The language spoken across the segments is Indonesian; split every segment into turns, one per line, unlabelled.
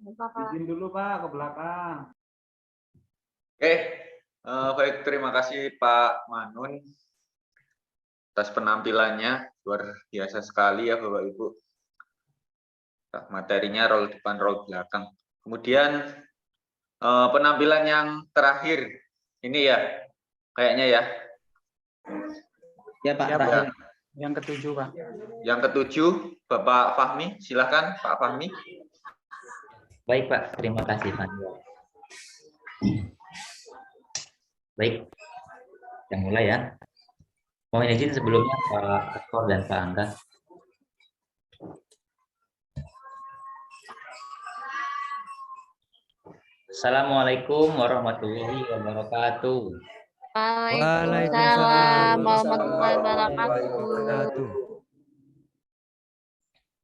Izin dulu Pak ke belakang.
Oke, baik, terima kasih Pak Manun atas penampilannya, luar biasa sekali ya Bapak Ibu. Materinya roll depan, roll belakang. Kemudian penampilan yang terakhir ini ya, kayaknya ya.
Ya Pak,
Ya,
terakhir.
Yang ketujuh Pak.
Yang ketujuh, Bapak Fahmi, silakan Pak Fahmi.
Baik Pak, terima kasih Pak. Baik, yang mulai ya. Mohon izin sebelumnya Pak Rektor dan Pak Angga. Assalamualaikum warahmatullahi wabarakatuh.
Waalaikumsalam warahmatullahi wabarakatuh.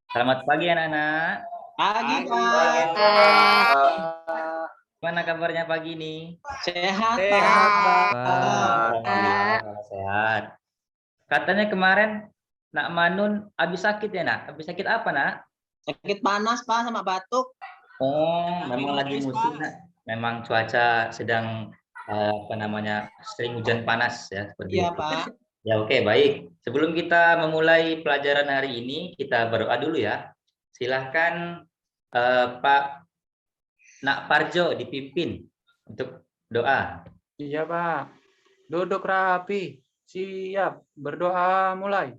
Selamat pagi anak-anak.
Pagi,
Pak.
Gimana kabarnya pagi ini?
Sehat,
Sehat,
Pak.
Alhamdulillah sehat. Katanya kemarin Nak Manun habis sakit ya Nak? Habis sakit apa Nak?
Sakit panas, Pak, sama batuk.
Oh, memang lagi musim Nak. Memang cuaca sedang sering hujan panas ya seperti
Iya,
itu.
Pak.
Ya oke, baik. Sebelum kita memulai pelajaran hari ini, kita berdoa dulu ya. Silahkan Pak Nak Parjo dipimpin untuk doa.
Iya Pak. Duduk rapi. Siap. Berdoa mulai.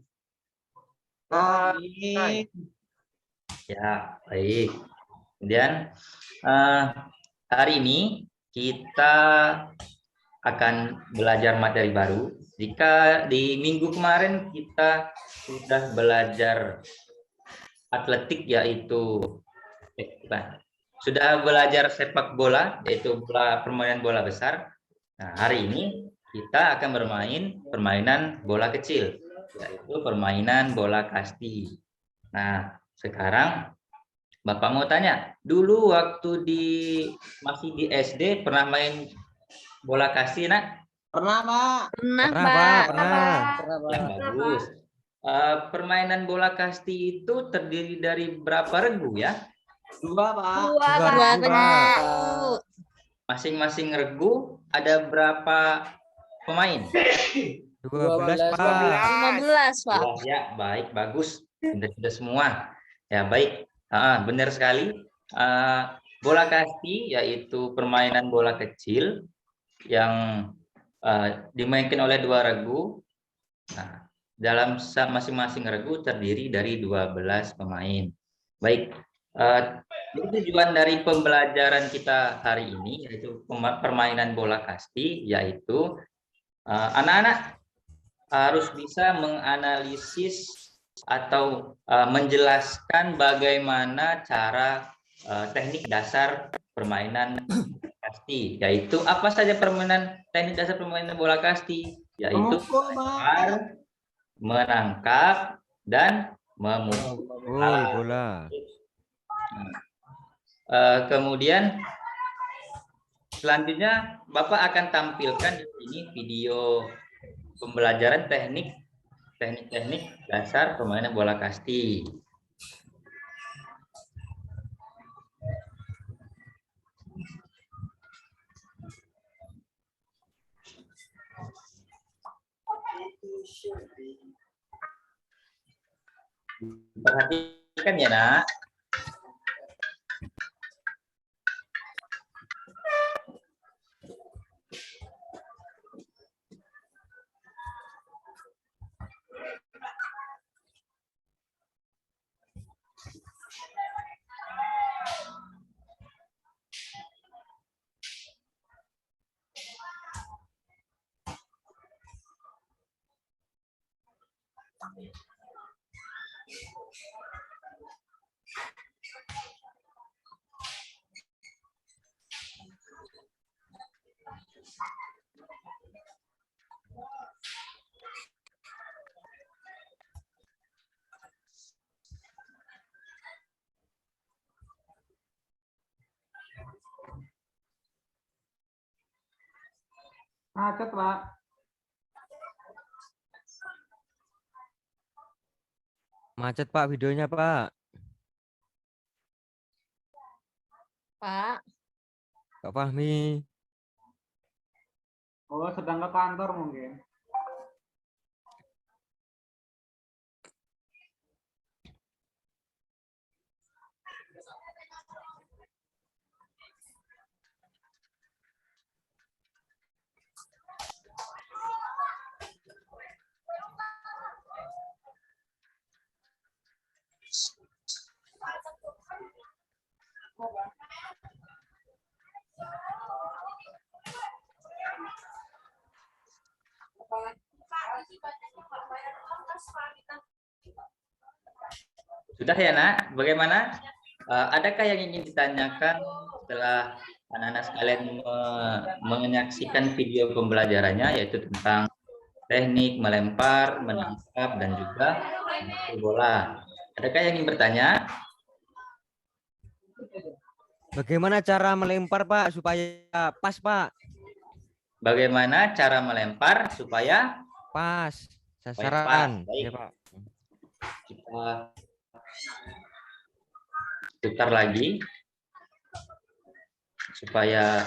Amin.
Ya, baik. Kemudian hari ini kita akan belajar materi baru. Jika di minggu kemarin kita sudah belajar atletik, yaitu sudah belajar sepak bola, yaitu permainan bola besar. Nah, hari ini kita akan bermain permainan bola kecil, yaitu permainan bola kasti. Nah, sekarang Bapak mau tanya, dulu waktu masih di SD pernah main bola kasti, Nak?
Pernah, Pak.
Pernah, Pak.
Yang bagus. Permainan bola kasti itu terdiri dari berapa regu ya?
2, Pak.
Dua Pak.
Masing-masing regu ada berapa pemain?
12 Pak.
15, Pak.
Ya, baik, bagus. Sudah semua. Ya, baik. Benar sekali. Bola kasti yaitu permainan bola kecil yang dimainkan oleh 2 regu. Nah, dalam masing-masing regu terdiri dari 12 pemain. Baik. Tujuan dari pembelajaran kita hari ini yaitu permainan bola kasti, yaitu anak-anak harus bisa menganalisis atau menjelaskan bagaimana cara teknik dasar permainan kasti, yaitu apa saja teknik dasar permainan bola kasti, yaitu melempar, menangkap, dan memukul
bola.
Kemudian selanjutnya Bapak akan tampilkan di sini video pembelajaran teknik dasar permainan bola kasti. Perhatikan ya Nak.
Macet Pak.
Macet Pak videonya Pak.
Pak.
Kak Fahmi.
Oh, sedang ke kantor mungkin.
Sudah ya nak, bagaimana? Adakah yang ingin ditanyakan setelah anak-anak sekalian menyaksikan video pembelajarannya, yaitu tentang teknik melempar, menangkap, dan juga memukul bola. Adakah yang ingin bertanya?
Bagaimana cara melempar Pak supaya pas Pak?
Bagaimana cara melempar supaya
Pas
pas?
sasaran.
Baik.
Ya Pak.
Kita tukar lagi supaya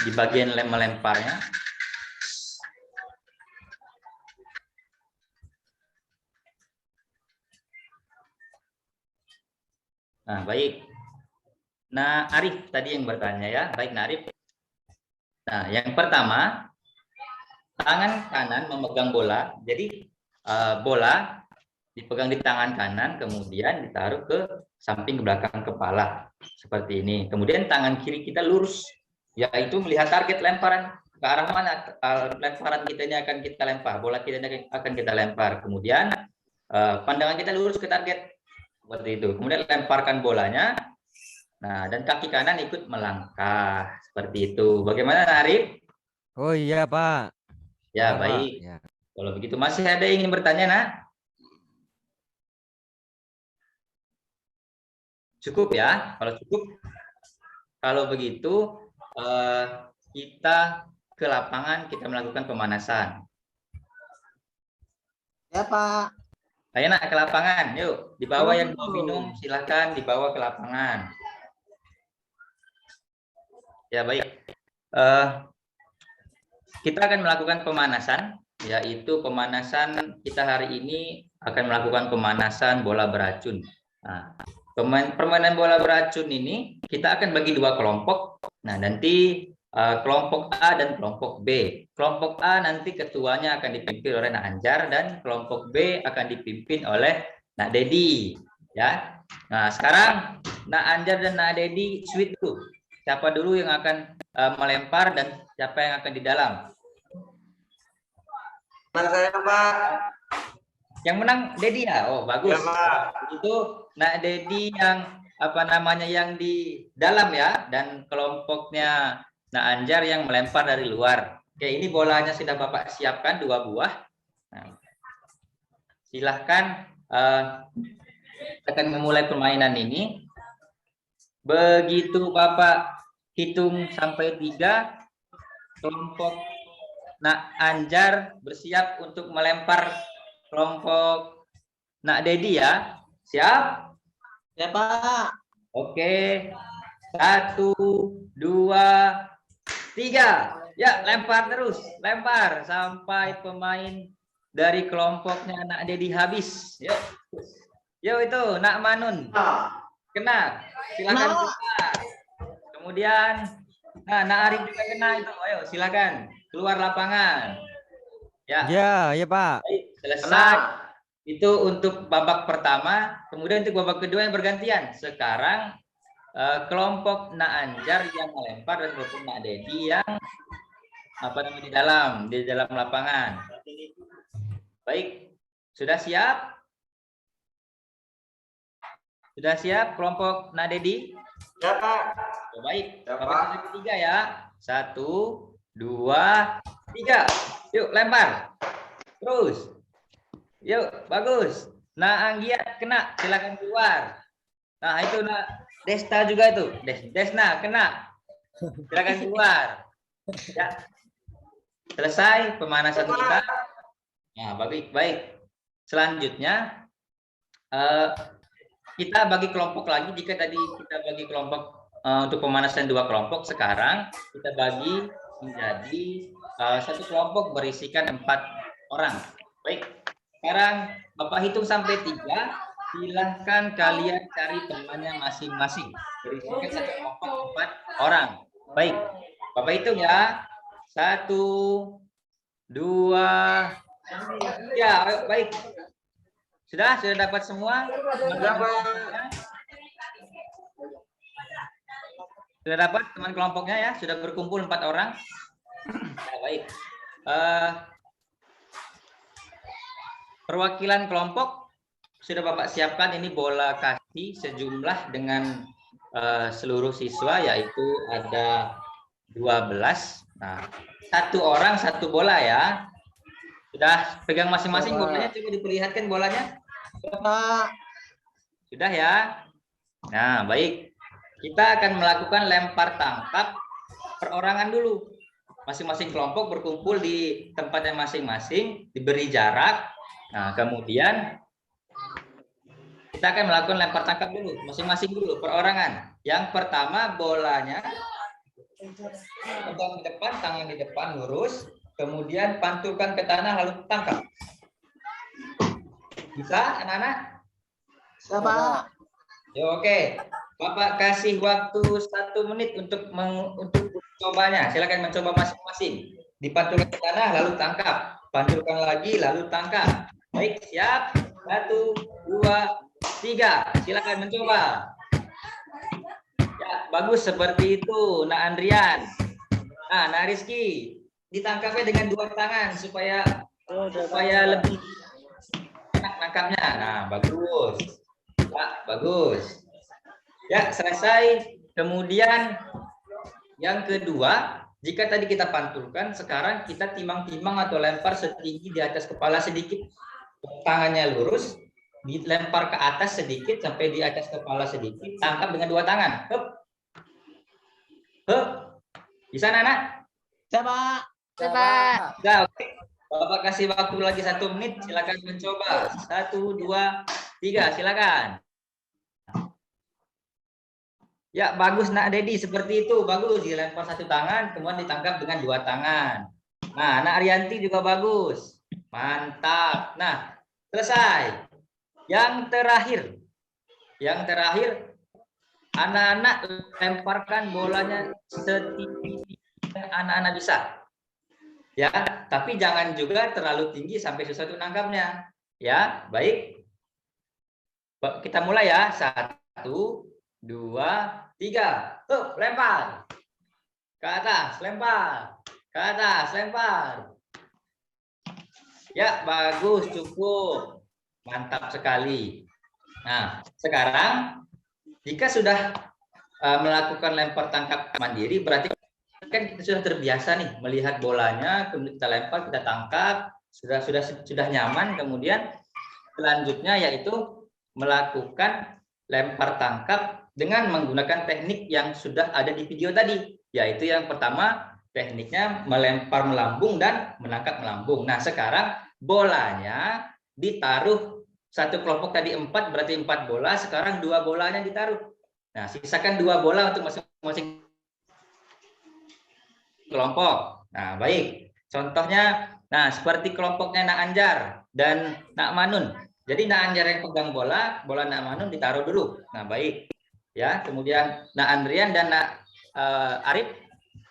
di bagian melemparnya. Nah, baik. Nah, Arif tadi yang bertanya ya. Baik, nah, Arif. Nah, yang pertama, tangan kanan memegang bola. Jadi bola dipegang di tangan kanan, kemudian ditaruh ke samping belakang kepala seperti ini. Kemudian tangan kiri kita lurus, yaitu melihat target lemparan ke arah mana lemparan kita ini akan kita lempar, bola kita ini akan kita lempar. Kemudian pandangan kita lurus ke target seperti itu. Kemudian lemparkan bolanya. Nah, dan kaki kanan ikut melangkah seperti itu. Bagaimana, Arif?
Oh iya Pak.
Ya,
Paham, Pak.
baik.
Ya.
Kalau begitu masih ada yang ingin bertanya, nak? Cukup ya? Kalau cukup, kalau begitu kita ke lapangan, kita melakukan pemanasan.
Ya Pak.
Ayo nak ke lapangan, yuk. Dibawa yang mau minum, silahkan dibawa ke lapangan. Ya baik. Kita akan melakukan pemanasan, yaitu pemanasan kita hari ini akan melakukan pemanasan bola beracun. Nah, permainan bola beracun ini kita akan bagi dua kelompok. Nah, nanti kelompok A dan kelompok B. Kelompok A nanti ketuanya akan dipimpin oleh Nak Anjar dan kelompok B akan dipimpin oleh Nak Dedi. Ya. Nah, sekarang Nak Anjar dan Nak Dedi switch dulu. Siapa dulu yang akan melempar dan siapa yang akan di dalam?
Saya Pak.
Yang menang Dedi ya. Oh, bagus.
Ya, Pak.
Itu Nak Dedi yang yang di dalam ya, dan kelompoknya Nak Anjar yang melempar dari luar. Oke, ini bolanya sudah Bapak siapkan 2 buah. Nah, silahkan akan memulai permainan ini. Begitu Bapak hitung sampai 3, kelompok Nak Anjar bersiap untuk melempar kelompok Nak Dedi ya. Siap?
Ya Pak.
Oke. 1, 2, 3. Ya, lempar terus. Lempar sampai pemain dari kelompoknya Nak Dedi habis. Yuk. Yuk itu Nak Manun. Kena. Silakan keluar. Kemudian Nak Arif juga kena itu. Ayo silakan keluar lapangan. Ya.
Ya Pak.
Baik, selesai. Itu untuk babak pertama. Kemudian untuk babak kedua yang bergantian. Sekarang kelompok Nak Anjar yang melempar dan kelompok Nak Dedi yang di dalam lapangan. Baik, sudah siap? Sudah siap kelompok Nak Dedi?
Ya Pak.
Baik, babak ketiga ya. 1, 2, 3. Yuk lempar. Terus. Yuk, bagus. Nah, Anggiat kena, silakan keluar. Nah, itu Nak Desta juga itu. Desna kena. Silakan keluar. Ya. Selesai pemanasan kita. Nah, baik. Selanjutnya kita bagi kelompok lagi. Jika tadi kita bagi kelompok untuk pemanasan 2 kelompok. Sekarang kita bagi menjadi satu kelompok berisikan 4 orang. Baik, sekarang Bapak hitung sampai 3. Silahkan kalian cari temannya masing-masing. Berisikan satu kelompok 4 orang. Baik, Bapak hitung ya. 1, 2, 3. Baik. Sudah dapat semua?
Sudah, Pak.
Sudah dapat teman kelompoknya ya? Sudah berkumpul 4 orang? Ya, baik. Perwakilan kelompok sudah Bapak siapkan, ini bola kasti sejumlah dengan seluruh siswa, yaitu ada 12. Nah, 1 orang 1 bola ya. Sudah pegang masing-masing bolanya, coba diperlihatkan bolanya.
Pak.
Sudah ya. Nah, baik. Kita akan melakukan lempar tangkap perorangan dulu. Masing-masing kelompok berkumpul di tempatnya masing-masing, diberi jarak. Nah, kemudian kita akan melakukan lempar tangkap dulu, masing-masing dulu, perorangan. Yang pertama bolanya pegang di depan, tangan di depan lurus, kemudian pantulkan ke tanah lalu tangkap. Bisa, anak-anak?
Sudah, Pak.
Ya, oke. Bapak kasih waktu 1 menit untuk mencobanya. Silakan mencoba masing-masing. Dipantulkan ke tanah lalu tangkap. Pantulkan lagi lalu tangkap. Baik, siap. 1, 2, 3. Silakan mencoba. Ya, bagus seperti itu, Nak Andrian. Nah, Nak Rizky, ditangkapnya dengan 2 tangan supaya lebih enak nangkapnya. Nah, bagus. Ya, bagus. Ya, selesai. Kemudian yang kedua, jika tadi kita pantulkan, sekarang kita timang-timang atau lempar setinggi di atas kepala sedikit. Tangannya lurus, dilempar ke atas sedikit sampai di atas kepala sedikit, tangkap dengan 2 tangan. Hup. Hup. Bisa, anak?
Sudah, Pak.
Sudah, Pak.
Sudah, oke. Bapak kasih waktu lagi 1 menit, silakan mencoba. 1, 2, 3, silakan. Ya, bagus Nak Dedi, seperti itu. Bagus, dilempar 1 tangan, kemudian ditangkap dengan 2 tangan. Nah, Nak Arianti juga bagus. Mantap. Nah, selesai. Yang terakhir, anak-anak lemparkan bolanya setinggi yang anak-anak bisa. Ya, tapi jangan juga terlalu tinggi sampai susah untuk nangkapnya. Ya, baik. Kita mulai ya. 1, 2, 3. Tuh, lempar. Ke atas, lempar. Ke atas, lempar. Ya, bagus, cukup. Mantap sekali. Nah, sekarang jika sudah melakukan lempar tangkap mandiri, berarti kan kita sudah terbiasa nih melihat bolanya, kemudian kita lempar, kita tangkap, sudah nyaman. Kemudian selanjutnya yaitu melakukan lempar tangkap dengan menggunakan teknik yang sudah ada di video tadi, yaitu yang pertama tekniknya melempar melambung dan menangkap melambung. Nah, sekarang bolanya ditaruh, satu kelompok tadi 4, berarti 4 bola, sekarang 2 bolanya ditaruh. Nah, sisakan 2 bola untuk masing-masing kelompok. Nah, baik. Contohnya, nah seperti kelompoknya Nak Anjar dan Nak Manun. Jadi Nak Anjar yang pegang bola Nak Manun ditaruh dulu. Nah, baik. Ya, kemudian Nak Andrian dan Nak Arif.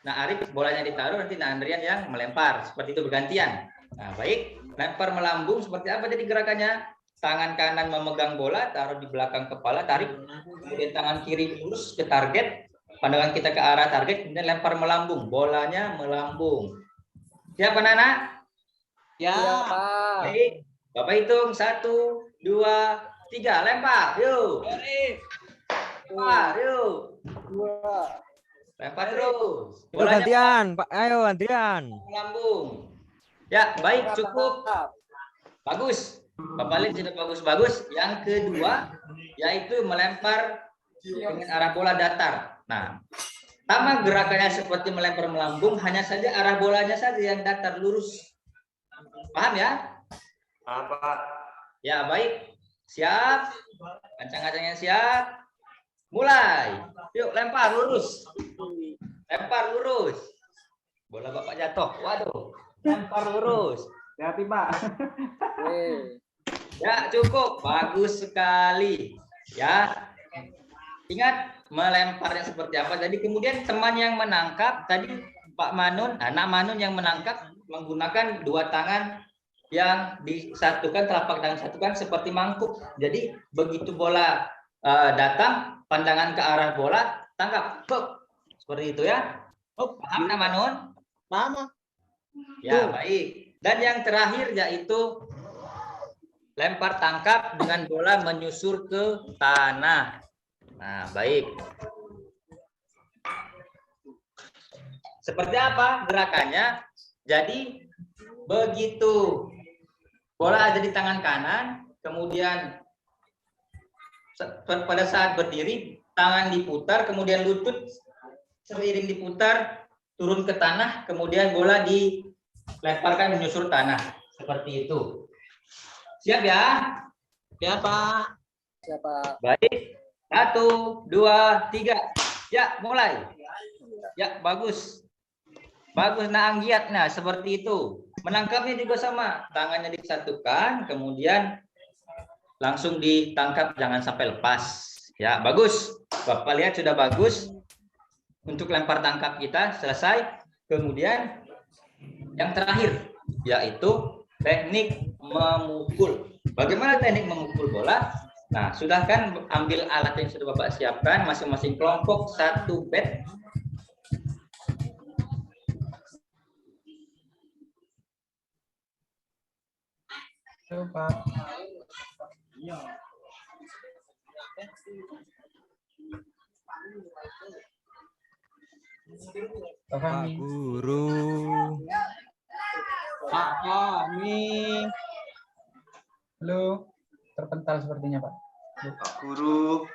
Nak Arif bolanya ditaruh, nanti Nak Andrian yang melempar. Seperti itu bergantian. Nah, baik. Lempar melambung seperti apa jadi gerakannya? Tangan kanan memegang bola, taruh di belakang kepala, tarik. Kemudian tangan kiri lurus ke target. Pandangan kita ke arah target, kemudian lempar melambung. Bolanya melambung. Siap, anak-anak?
Ya, Pak.
Baik. Bapak hitung 1, 2, 3. Lempar. Yuk. Lempar. Yuk. Lempar terus.
Itu gantian, Pak. Ayo gantian.
Melambung. Ya, baik, cukup. Bagus. Bapak lihat sudah bagus-bagus. Yang kedua, yaitu melempar dengan arah bola datar. Nah, sama gerakannya seperti melempar melambung, hanya saja arah bolanya saja yang datar lurus. Paham ya?
Paham, Pak.
Ya, baik. Siap. Kancang-kancangnya siap. Mulai. Yuk lempar lurus. Lempar lurus. Bola Bapak jatuh. Waduh. Lempar lurus.
Hati-hati, Pak.
Ya, cukup. Bagus sekali. Ya. Ingat melemparnya seperti apa. Jadi kemudian teman yang menangkap tadi Pak Manun, anak Manun yang menangkap menggunakan dua tangan yang disatukan, telapak tangan disatukan seperti mangkuk. Jadi begitu bola datang, pandangan ke arah bola, tangkap. Seperti itu ya. Paham Nak Manun?
Paham.
Ya, baik. Dan yang terakhir yaitu lempar tangkap dengan bola menyusur ke tanah. Nah, baik. Seperti apa gerakannya? Jadi begitu bola ada di tangan kanan, kemudian pada saat berdiri tangan diputar, kemudian lutut seiring diputar turun ke tanah, kemudian bola dilemparkan menyusur tanah seperti itu. Siap ya?
Ya, Pak.
Baik. 1, 2, 3. Ya, mulai. Ya, bagus. Bagus, Nak Anggiat. Nah, seperti itu. Menangkapnya juga sama. Tangannya disatukan, kemudian langsung ditangkap, jangan sampai lepas. Ya, bagus. Bapak lihat sudah bagus. Untuk lempar tangkap kita selesai. Kemudian yang terakhir, yaitu teknik memukul. Bagaimana teknik memukul bola? Nah, sudah kan ambil alat yang sudah Bapak siapkan, masing-masing kelompok 1 bat.
Coba.
Pak Guru.
Pak Fahmi. Halo, terpental sepertinya, Pak.
Pak Guru.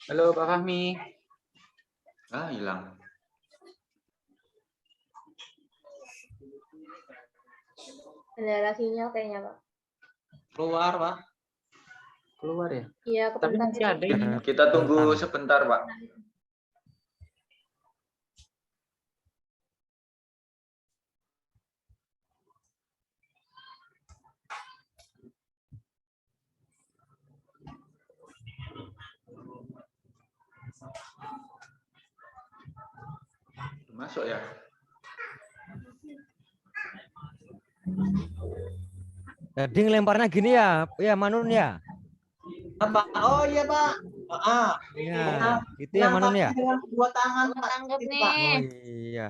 Halo, Pak Fahmi.
Ah, hilang.
Kendala sinyal kayaknya, Pak.
Keluar, Pak. Keluar ya?
Iya,
Tapi
kebentar
masih
gitu.
ada ini.
Kita tunggu sebentar, Pak. Masuk ya?
Jadi ngelemparnya gini ya, ya Manun ya.
Apa? Oh iya, Pak.
Iya, gitu ya Manun ya.
Dengan kedua tangan, Pak.
Tangkap
Gitu,
nih.
Pak.
Oh iya.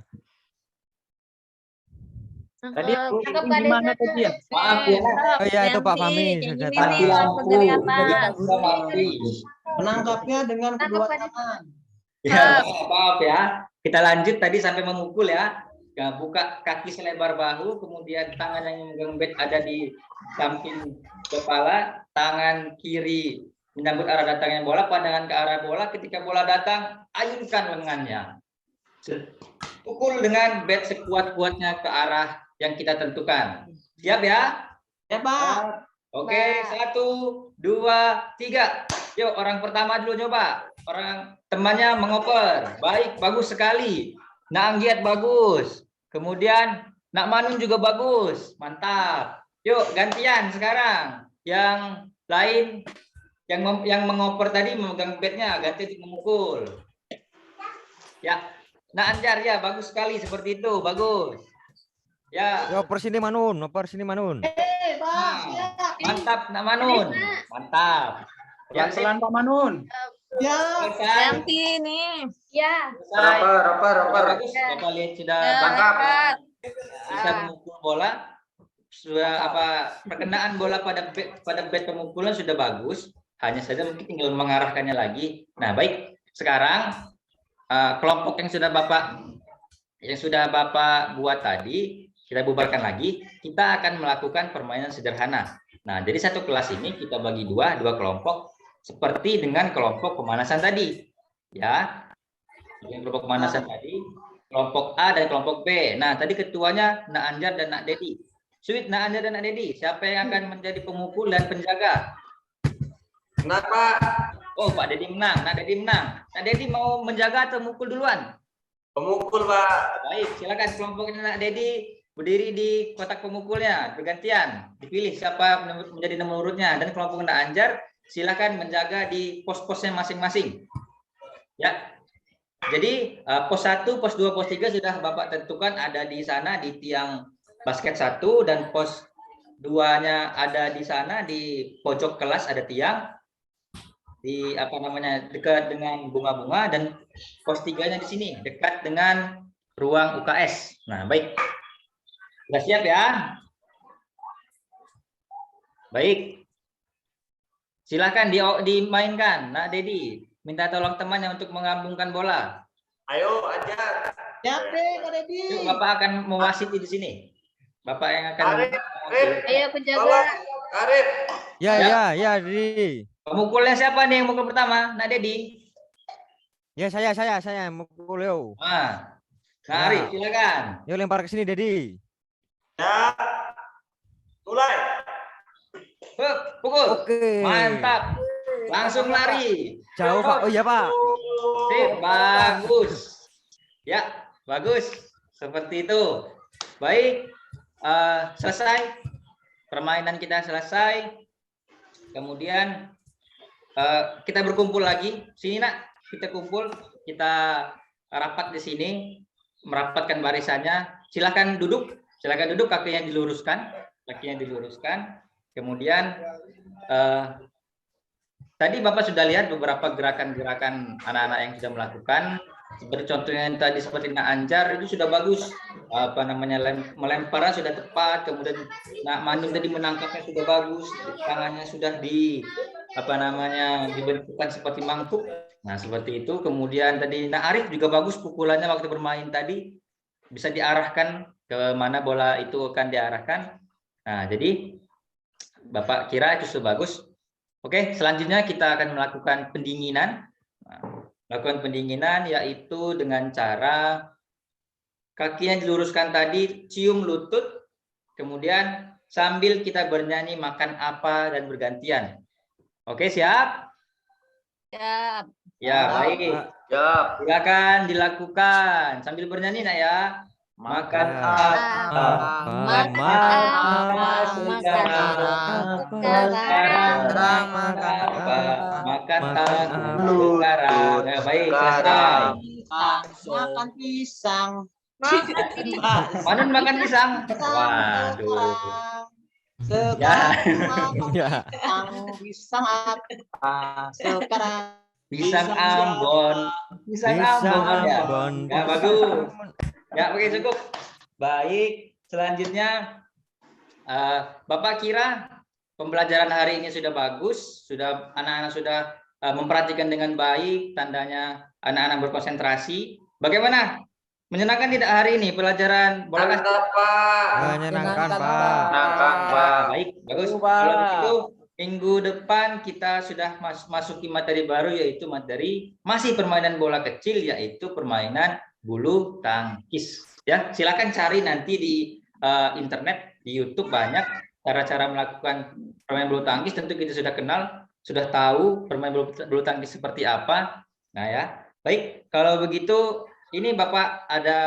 Tadi aku
Tangkap
gimana
Kak
tadi ya?
Desa.
Maaf ya.
Oh iya itu Pak Fahmi
Kayak
sudah
gini
tahu.
nih, langsung dari atas.
Menangkapnya dengan
Tangkap
kedua
Kak Desa.
tangan.
Ya, maaf ya. Kita lanjut tadi sampai memukul ya. Ya, buka kaki selebar bahu, kemudian tangan yang memegang bat ada di samping kepala, tangan kiri menyambut arah datangnya bola, pandangan ke arah bola. Ketika bola datang, ayunkan lengannya. Pukul dengan bat sekuat-kuatnya ke arah yang kita tentukan. Siap ya?
Ya, Pak.
Oke, 1, 2, 3. Yuk, orang pertama dulu coba. Orang temannya mengoper. Baik, bagus sekali. Nak Anggiat bagus. Kemudian Nak Manun juga bagus. Mantap. Yuk, gantian sekarang. Yang lain yang mengoper tadi memegang batnya, ganti untuk memukul. Ya, Nak Anjar ya, bagus sekali seperti itu. Bagus. Ya.
Yo oper sini Manun, oper sini Manun.
Pak.
Nah, mantap Nak Manun. Mantap. Ya,
Pelan Pak Manun.
Ya.
selesai.
Ganti nih. Ya.
Selesai.
Rapar.
Bagus. Bapak lihat sudah
Tangkap.
bisa memukul bola. Sudah perkenaan bola pada bat pemukulan sudah bagus. Hanya saja mungkin tinggal mengarahkannya lagi. Nah, baik. Sekarang kelompok yang sudah Bapak buat tadi, kita bubarkan lagi. Kita akan melakukan permainan sederhana. Nah, jadi satu kelas ini kita bagi dua kelompok seperti dengan kelompok pemanasan tadi. Ya, dengan kelompok pemanasan tadi, kelompok A dan kelompok B. Nah, tadi ketuanya Nak Anjar dan Nak Dedi. Sweet Nak Anjar dan Nak Dedi, siapa yang akan menjadi pemukul dan penjaga?
Kenapa?
Oh, Pak Dedi menang. Nak Dedi menang. Nak Dedi mau menjaga atau mukul duluan?
Pemukul, Pak.
Baik, silakan kelompoknya Nak Dedi berdiri di kotak pemukulnya, bergantian. Dipilih siapa menjadi nomor urutnya. Dan kelompok Nak Anjar, silakan menjaga di pos-posnya masing-masing. Ya. Jadi pos 1, pos 2, pos 3 sudah Bapak tentukan ada di sana di tiang basket 1 dan pos 2-nya ada di sana di pojok kelas ada tiang di dekat dengan bunga-bunga dan pos 3-nya di sini dekat dengan ruang UKS. Nah, baik. Sudah siap ya? Baik. Silakan dimainkan, Nak Dedi. Minta tolong temannya untuk mengambungkan bola.
Ayo, Anjar.
Siap deh, Kak Dedi.
Yuk, Bapak akan mewasiti di sini. Bapak yang akan
Arif.
Ayo penjaga.
Tolong, Arif.
Ya, Dedi.
Pemukulnya siapa nih yang mukul pertama? Nak Dedi.
Ya, saya mukul yo.
Nah,
Ya.
Arif, silakan.
Yo lempar ke sini, Dedi.
Ya. Mulai.
Hup, pukul.
Oke.
Mantap. Langsung lari.
Jauh, Pak. Oh iya, Pak.
Sip, bagus. Ya, bagus. Seperti itu. Baik. Selesai. Permainan kita selesai. Kemudian kita berkumpul lagi. Sini, Nak. Kita kumpul. Kita rapat di sini. Merapatkan barisannya. Silakan duduk. Silakan duduk. Kakinya diluruskan. Kemudian tadi Bapak sudah lihat beberapa gerakan-gerakan anak-anak yang sudah melakukan. Seperti contohnya yang tadi seperti Nak Anjar itu sudah bagus. Melemparnya sudah tepat. Kemudian Nak Manung tadi menangkapnya sudah bagus. Tangannya sudah dibentukkan seperti mangkuk. Nah, seperti itu. Kemudian tadi Nak Arif juga bagus pukulannya waktu bermain tadi. Bisa diarahkan ke mana bola itu akan diarahkan. Nah, jadi Bapak kira itu sudah bagus. Oke, selanjutnya kita akan melakukan pendinginan. Melakukan pendinginan yaitu dengan cara kakinya diluruskan tadi, cium lutut, kemudian sambil kita bernyanyi makan apa dan bergantian. Oke, siap?
Siap.
Ya, baik.
Siap.
Silakan dilakukan sambil bernyanyi, Nak ya. Makan apa? Makan tahu sekarang. Ya, baik, selesai.
Makan pisang.
Manun makan pisang. Waduh.
Sekarang pisang apa sekarang?
Pisang Ambon. Pisang Ambon ya. Ya, bagus. Ya, oke, cukup. Baik, selanjutnya Bapak kira pembelajaran hari ini sudah bagus, sudah anak-anak sudah memperhatikan dengan baik, tandanya anak-anak berkonsentrasi. Bagaimana? Menyenangkan tidak hari ini pelajaran bola kasti?
Menyenangkan, Pak.
Menyenangkan, Pak.
Baik, bagus. Kalau begitu minggu depan kita sudah masuki materi baru yaitu materi masih permainan bola kecil yaitu permainan bulu tangkis. Ya, silakan cari nanti di internet, di YouTube banyak cara-cara melakukan permainan bulu tangkis. Tentu kita sudah kenal, sudah tahu permainan bulu tangkis seperti apa. Nah ya, baik. Kalau begitu, ini Bapak ada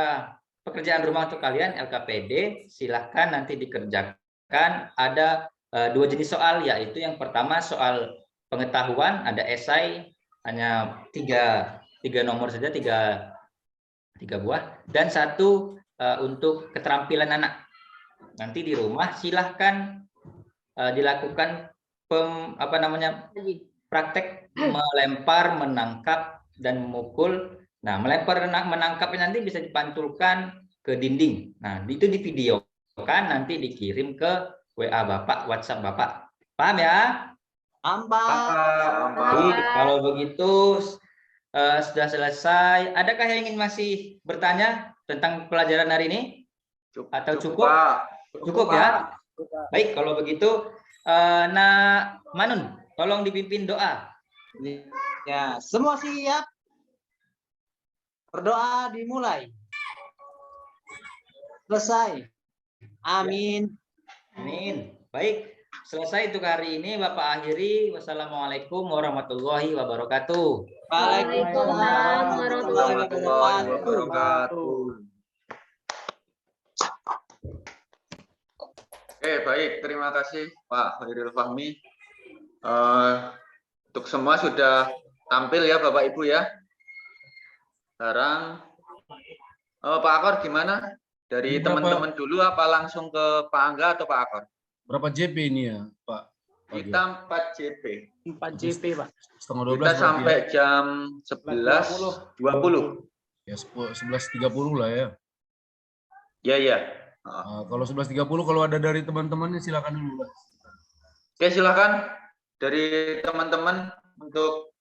pekerjaan rumah untuk kalian LKPD. Silakan nanti dikerjakan. Ada 2 jenis soal, yaitu yang pertama soal pengetahuan, ada esai hanya tiga nomor saja, tiga buah, dan 1 untuk keterampilan anak. Nanti di rumah silahkan dilakukan praktek melempar, menangkap, dan memukul. Nah, melempar menangkapnya nanti bisa dipantulkan ke dinding. Nah, itu divideokan, nanti dikirim ke WA Bapak, WhatsApp Bapak. Paham ya? Baik, kalau begitu sudah selesai. Adakah yang ingin masih bertanya tentang pelajaran hari ini? Atau cukup? Cukup ya? Baik, kalau begitu Nak Manun, tolong dipimpin doa.
Ya, semua siap. Berdoa dimulai. Selesai. Amin.
Amin. Baik, selesai untuk hari ini. Bapak akhiri. Wassalamualaikum warahmatullahi wabarakatuh.
Waalaikumsalam warahmatullahi
Warahmatullahi wabarakatuh. Oke, baik. Terima kasih Pak Khairil Fahmi. Untuk semua sudah tampil ya Bapak Ibu ya. Sekarang Pak Akor gimana? Dari
Ini berapa?
teman-teman dulu apa langsung ke Pak Angga atau Pak Akor?
Berapa JP ini ya, Pak?
Kita 4 JP.
4 JP, Pak.
Setengah 12
Kita
berarti
sampai
ya.
jam 11.20.
Ya 11.30 lah ya.
Ya, ya.
Nah, kalau 11.30 kalau ada dari teman-temannya silakan dulu.
Oke, silakan dari teman-teman untuk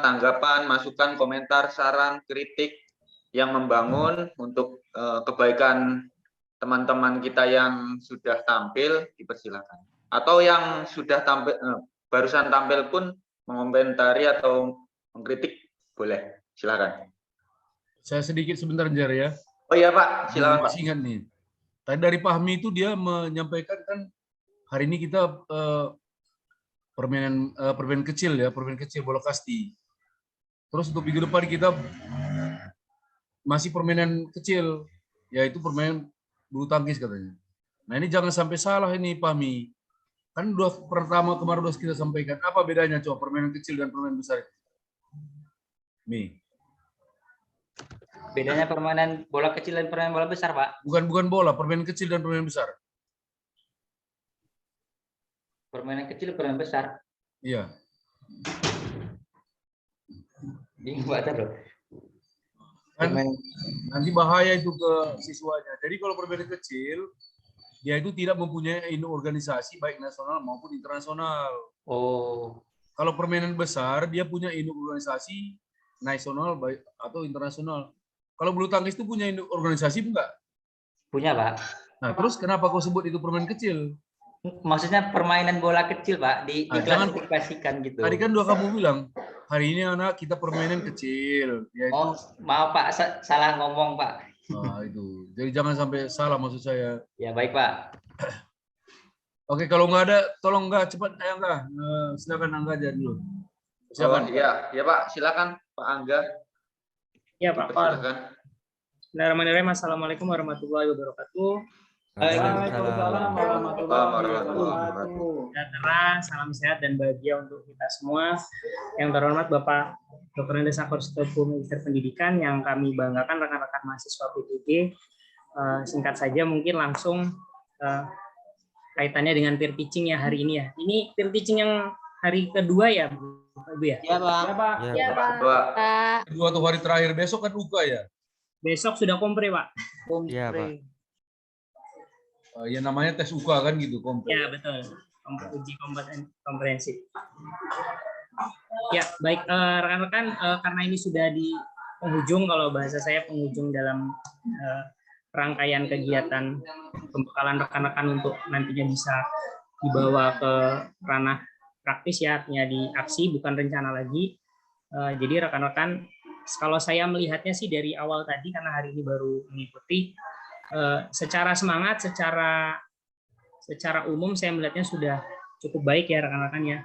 tanggapan, masukan, komentar, saran, kritik yang membangun untuk kebaikan teman-teman kita yang sudah tampil, dipersilakan. Atau yang sudah tampil, barusan tampil pun mengomentari atau mengkritik, boleh. Silakan.
Saya sedikit sebentar Jar ya.
Oh iya Pak, silakan Pak.
Masih ingat nih. Tadi dari Fahmi itu dia menyampaikan kan hari ini kita permainan kecil ya, permainan kecil bola kasti. Terus untuk minggu depan kita masih permainan kecil, yaitu permainan bulu tangkis katanya. Nah ini jangan sampai salah ini Fahmi. Kan pertama kemarin udah kita sampaikan, apa bedanya coba permainan kecil dan permainan besar? Mi.
Bedanya permainan bola kecil dan permainan bola besar, Pak.
Bukan bola, permainan kecil dan permainan besar.
Permainan kecil, permainan besar.
Iya.
Bingung Pak terus.
Kan nanti bahaya itu ke siswanya. Jadi kalau permainan kecil, dia itu tidak mempunyai induk organisasi baik nasional maupun internasional.
Oh.
Kalau permainan besar, dia punya induk organisasi nasional baik atau internasional. Kalau bulu tangkis itu punya induk organisasi enggak?
Punya, Pak.
Nah, terus kenapa kau sebut itu permainan kecil?
Maksudnya permainan bola kecil, Pak, diklasifikasikan gitu.
Tadi kan kamu bilang, hari ini anak kita permainan kecil. Yaitu,
Oh, maaf Pak, salah ngomong Pak.
nah, itu. Jadi jangan sampai salah maksud saya.
Ya baik Pak.
Oke, kalau nggak ada, tolong nggak cepat, Angga. Silakan Angga aja dulu. Silakan.
Iya, ya Pak, silakan Pak Angga.
Ya Pak Kor.
Silakan.
Bismillahirrahmanirrahim. Assalamualaikum warahmatullahi wabarakatuh.
Waalaikumsalam warahmatullahi wabarakatuh.
Sejahtera, salam sehat dan bahagia untuk kita semua. Yang terhormat Bapak Dr. Andes Akor Setopo, Magister Pendidikan, yang kami banggakan rekan-rekan mahasiswa PPG. Singkat saja mungkin langsung kaitannya dengan peer teaching ya hari ini ya. Ini peer teaching yang hari kedua ya Bu ya?
Ya, Pak.
Ya, Pak.
Kedua atau hari terakhir besok kan UKA ya?
Besok sudah kompre Pak.
Iya, Pak.
Ya namanya tes UKA kan gitu, kompre.
Ya betul, uji komprehensif. Ya baik rekan-rekan, karena ini sudah di penghujung, kalau bahasa saya penghujung dalam rangkaian kegiatan pembekalan rekan-rekan untuk nantinya bisa dibawa ke ranah praktis ya, artinya di aksi bukan rencana lagi. Jadi rekan-rekan, kalau saya melihatnya sih dari awal tadi karena hari ini baru mengikuti. Secara semangat, secara umum saya melihatnya sudah cukup baik ya rekan-rekan ya.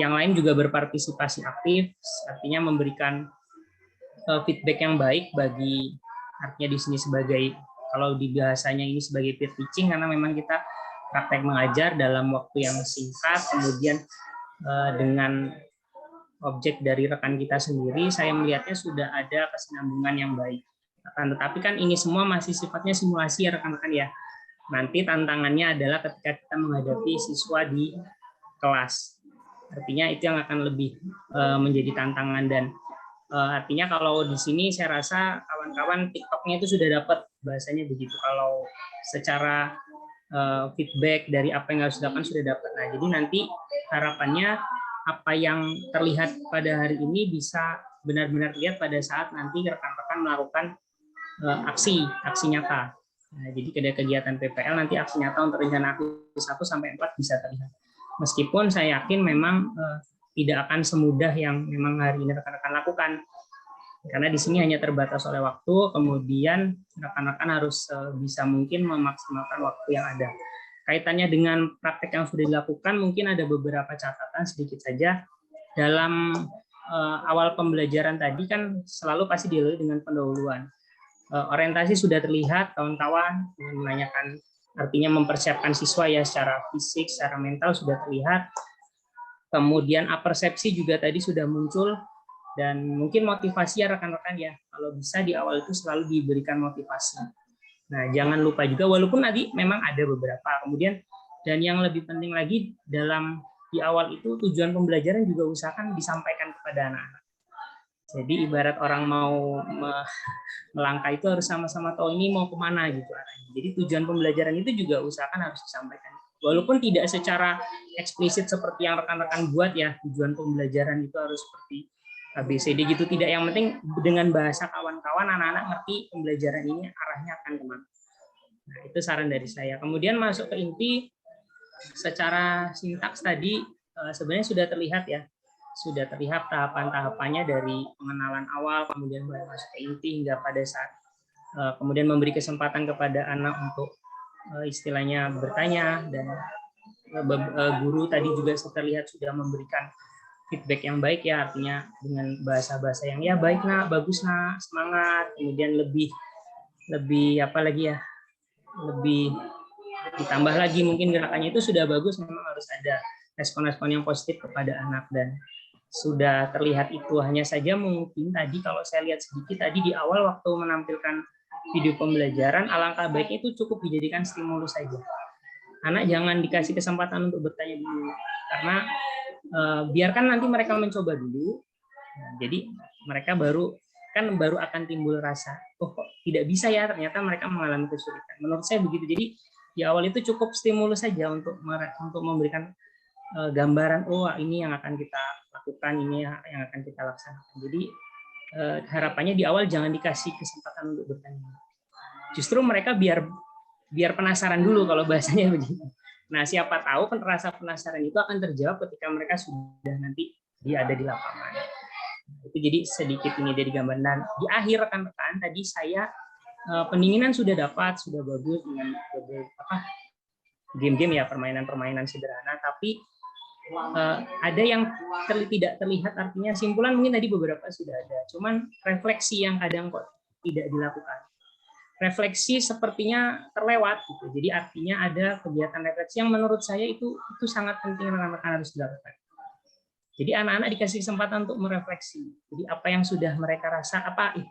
Yang lain juga berpartisipasi aktif, artinya memberikan feedback yang baik bagi, artinya di sini sebagai, kalau di bahasanya ini sebagai peer teaching karena memang kita praktek mengajar dalam waktu yang singkat, kemudian dengan objek dari rekan kita sendiri, saya melihatnya sudah ada kesinambungan yang baik. Akan tetapi kan ini semua masih sifatnya simulasi ya rekan-rekan ya. Nanti tantangannya adalah ketika kita menghadapi siswa di kelas. Artinya itu yang akan lebih menjadi tantangan, dan artinya kalau di sini saya rasa kawan-kawan TikToknya itu sudah dapat bahasanya begitu. Kalau secara feedback dari apa yang harus dilakukan sudah dapat. Nah, jadi nanti harapannya apa yang terlihat pada hari ini bisa benar-benar lihat pada saat nanti rekan-rekan melakukan aksi nyata. Nah, jadi ada kegiatan PPL nanti aksi nyata untuk rencana aksi 1 sampai 4 bisa terlihat. Meskipun saya yakin memang tidak akan semudah yang memang hari ini rekan-rekan lakukan. Karena di sini hanya terbatas oleh waktu, kemudian rekan-rekan harus bisa mungkin memaksimalkan waktu yang ada. Kaitannya dengan praktek yang sudah dilakukan, mungkin ada beberapa catatan sedikit saja. Dalam awal pembelajaran tadi kan selalu pasti dilalui dengan pendahuluan. Orientasi sudah terlihat, kawan-kawan, dengan menanyakan artinya mempersiapkan siswa ya secara fisik, secara mental sudah terlihat. Kemudian apersepsi juga tadi sudah muncul, dan mungkin motivasi ya rekan-rekan ya, kalau bisa di awal itu selalu diberikan motivasi. Nah, jangan lupa juga, walaupun nanti memang ada beberapa, kemudian dan yang lebih penting lagi di awal itu tujuan pembelajaran juga usahakan disampaikan kepada anak-anak. Jadi ibarat orang mau melangkah itu harus sama-sama tahu ini mau kemana gitu arahnya. Jadi tujuan pembelajaran itu juga usahakan harus disampaikan. Walaupun tidak secara eksplisit seperti yang rekan-rekan buat ya, tujuan pembelajaran itu harus seperti ABCD gitu, tidak. Yang penting dengan bahasa kawan-kawan anak-anak ngerti pembelajaran ini arahnya akan kemana. Nah, itu saran dari saya. Kemudian masuk ke inti, secara sintaks tadi sebenarnya sudah terlihat ya, sudah terlihat tahapan-tahapannya dari pengenalan awal, kemudian masuk ke inti hingga pada saat kemudian memberi kesempatan kepada anak untuk istilahnya bertanya, dan guru tadi juga terlihat sudah memberikan feedback yang baik ya, artinya dengan bahasa-bahasa yang ya baik nak, bagus nak, semangat, kemudian lebih apa lagi ya, lebih ditambah lagi mungkin gerakannya itu sudah bagus, memang harus ada respon-respon yang positif kepada anak, dan sudah terlihat itu. Hanya saja mungkin tadi kalau saya lihat sedikit tadi di awal waktu menampilkan video pembelajaran, alangkah baiknya itu cukup dijadikan stimulus saja. Anak jangan dikasih kesempatan untuk bertanya dulu, karena biarkan nanti mereka mencoba dulu. Nah, jadi mereka baru akan timbul rasa, oh kok tidak bisa ya, ternyata mereka mengalami kesulitan. Menurut saya begitu. Jadi di awal itu cukup stimulus saja untuk memberikan gambaran, oh ini yang akan kita lakukan, ini yang akan kita laksanakan. Jadi harapannya di awal jangan dikasih kesempatan untuk bertanya. Justru mereka biar penasaran dulu kalau bahasanya begitu. Nah, siapa tahu rasa penasaran itu akan terjawab ketika mereka sudah nanti ada di lapangan. Itu jadi sedikit ini dari gambaran. Dan di akhir rekan-rekan tadi saya pendinginan sudah dapat, sudah bagus dengan game-game ya, permainan-permainan sederhana, tapi ada yang tidak terlihat, artinya simpulan mungkin tadi beberapa sudah ada, cuman refleksi yang kadang kok tidak dilakukan. Refleksi sepertinya terlewat gitu. Jadi artinya ada kegiatan refleksi yang menurut saya itu sangat penting rekan-rekan harus dilakukan. Jadi anak-anak dikasih kesempatan untuk merefleksi. Jadi apa yang sudah mereka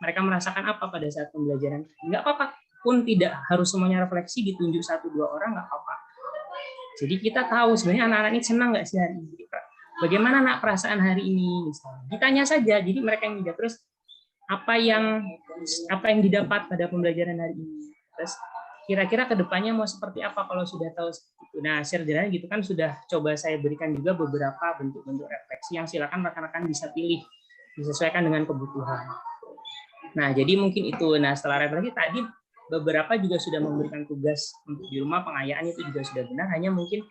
mereka merasakan apa pada saat pembelajaran. Enggak apa-apa, pun tidak harus semuanya refleksi ditunjuk 1-2 orang, enggak apa-apa. Jadi kita tahu sebenarnya anak-anak ini senang nggak sih hari ini? Bagaimana nak perasaan hari ini? Misalnya. Ditanya saja, jadi mereka yang tidak. Terus apa yang didapat pada pembelajaran hari ini? Terus kira-kira kedepannya mau seperti apa kalau sudah tahu seperti itu? Nah, sederhana gitu kan sudah coba saya berikan juga beberapa bentuk-bentuk refleksi yang silakan rekan-rekan bisa pilih, disesuaikan dengan kebutuhan. Nah, jadi mungkin itu. Nah, setelah refleksi tadi beberapa juga sudah memberikan tugas untuk di rumah, pengayaan itu juga sudah benar, hanya mungkin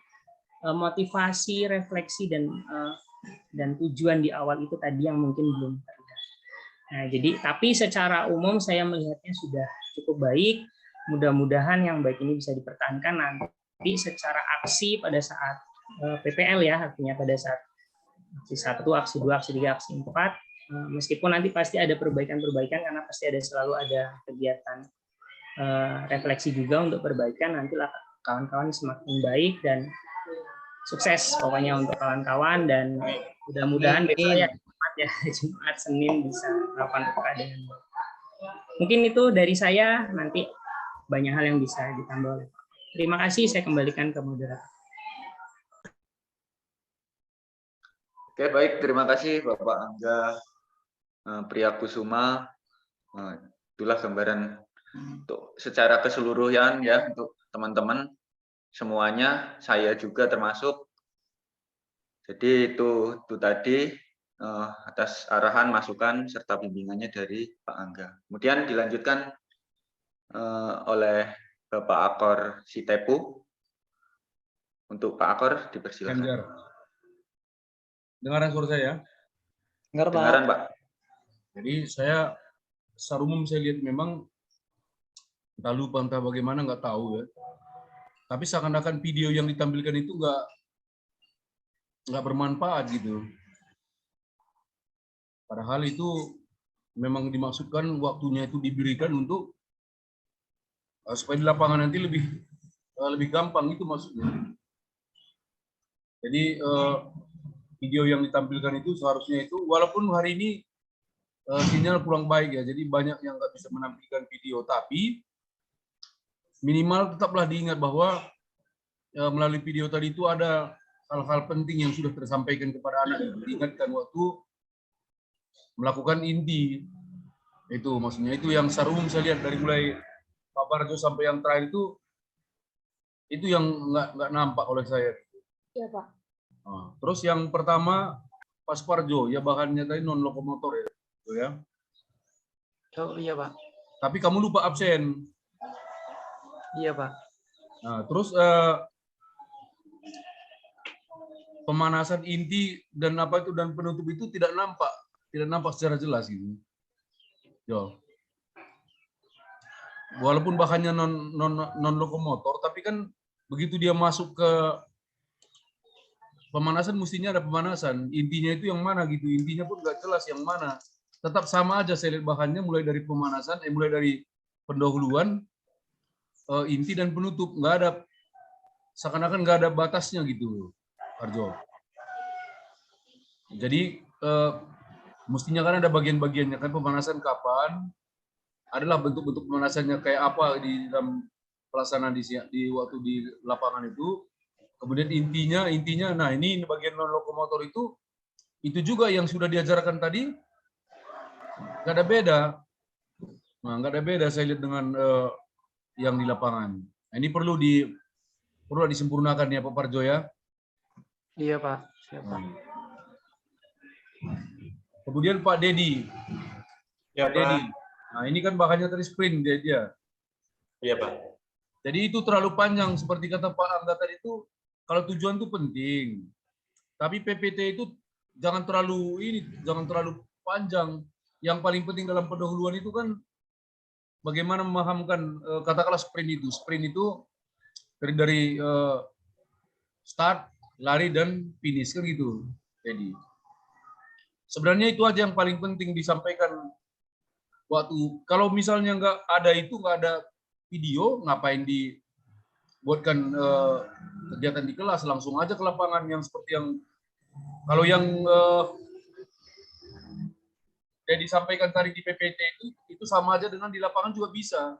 motivasi, refleksi dan tujuan di awal itu tadi yang mungkin belum terlihat. Nah, jadi tapi secara umum saya melihatnya sudah cukup baik. Mudah-mudahan yang baik ini bisa dipertahankan nanti secara aksi pada saat PPL ya, artinya pada saat aksi 1, aksi 2, aksi 3, aksi 4, meskipun nanti pasti ada perbaikan-perbaikan karena pasti selalu ada kegiatan refleksi juga untuk perbaikan, nantilah kawan-kawan semakin baik dan sukses pokoknya untuk kawan-kawan, dan mudah-mudahan besok ya Jumat Senin bisa melakukan keadaan. Mungkin itu dari saya, nanti banyak hal yang bisa ditambah. Terima kasih, saya kembalikan ke moderator.
Oke, baik, terima kasih Bapak Angga Priyakusuma. Itulah gambaran untuk secara keseluruhan ya untuk teman-teman semuanya, saya juga termasuk. Jadi itu tadi atas arahan, masukan serta bimbingannya dari Pak Angga. Kemudian dilanjutkan oleh Bapak Akor Sitepu. Untuk Pak Akor dipersilakan.
Ganjar. Dengaran suara saya?
Dengar, Pak.
Dengaran, Pak.
Jadi saya secara umum saya lihat memang entah lupa entah bagaimana nggak tahu ya. Tapi seakan-akan video yang ditampilkan itu nggak bermanfaat gitu. Padahal itu memang dimaksudkan waktunya itu diberikan untuk supaya di lapangan nanti lebih gampang, itu maksudnya. Jadi video yang ditampilkan itu seharusnya itu, walaupun hari ini sinyal kurang baik ya, jadi banyak yang nggak bisa menampilkan video, tapi minimal tetaplah diingat bahwa melalui video tadi itu ada hal-hal penting yang sudah tersampaikan kepada anak, diingatkan waktu melakukan inti. Itu maksudnya, itu yang secara umum saya lihat dari mulai Pak Parjo sampai yang terakhir itu yang nggak nampak oleh saya.
Iya, Pak.
Nah, terus yang pertama Pak Suparjo, ya bahannya tadi non lokomotor ya, gitu ya.
Oh iya Pak.
Tapi kamu lupa absen.
Iya Pak.
Nah, terus pemanasan inti dan apa itu dan penutup itu tidak nampak secara jelas gitu. Yo. Walaupun bahannya non lokomotor, tapi kan begitu dia masuk ke pemanasan mestinya ada pemanasan. Intinya itu yang mana gitu? Intinya pun nggak jelas yang mana. Tetap sama aja saya lihat bahannya mulai dari pemanasan, mulai dari pendahuluan, inti dan penutup. Nggak ada, seakan-akan nggak ada batasnya gitu, Arjo. Jadi mestinya kan ada bagian-bagiannya kan, pemanasan kapan, adalah bentuk-bentuk pemanasannya kayak apa di dalam pelaksanaan di waktu di lapangan itu. Kemudian intinya, nah ini bagian non lokomotor itu juga yang sudah diajarkan tadi, nggak ada beda. Nah, nggak ada beda saya lihat dengan yang di lapangan. Nah, ini perlu disempurnakan ya Pak Parjo ya.
Iya Pak. Siapa?
Kemudian Pak Dedi.
Ya,
Pak Dedi. Nah ini kan bahannya tadi sprint dia.
Iya Pak.
Jadi itu terlalu panjang seperti kata Pak Angga tadi itu. Kalau tujuan itu penting, tapi PPT itu jangan terlalu panjang. Yang paling penting dalam pendahuluan itu kan bagaimana memahamkan katakanlah sprint itu dari start, lari dan finish kan gitu. Jadi sebenarnya itu aja yang paling penting disampaikan waktu. Kalau misalnya nggak ada video, ngapain dibuatkan kegiatan di kelas, langsung aja ke lapangan yang seperti yang kalau yang disampaikan tadi di PPT itu sama aja dengan di lapangan juga bisa.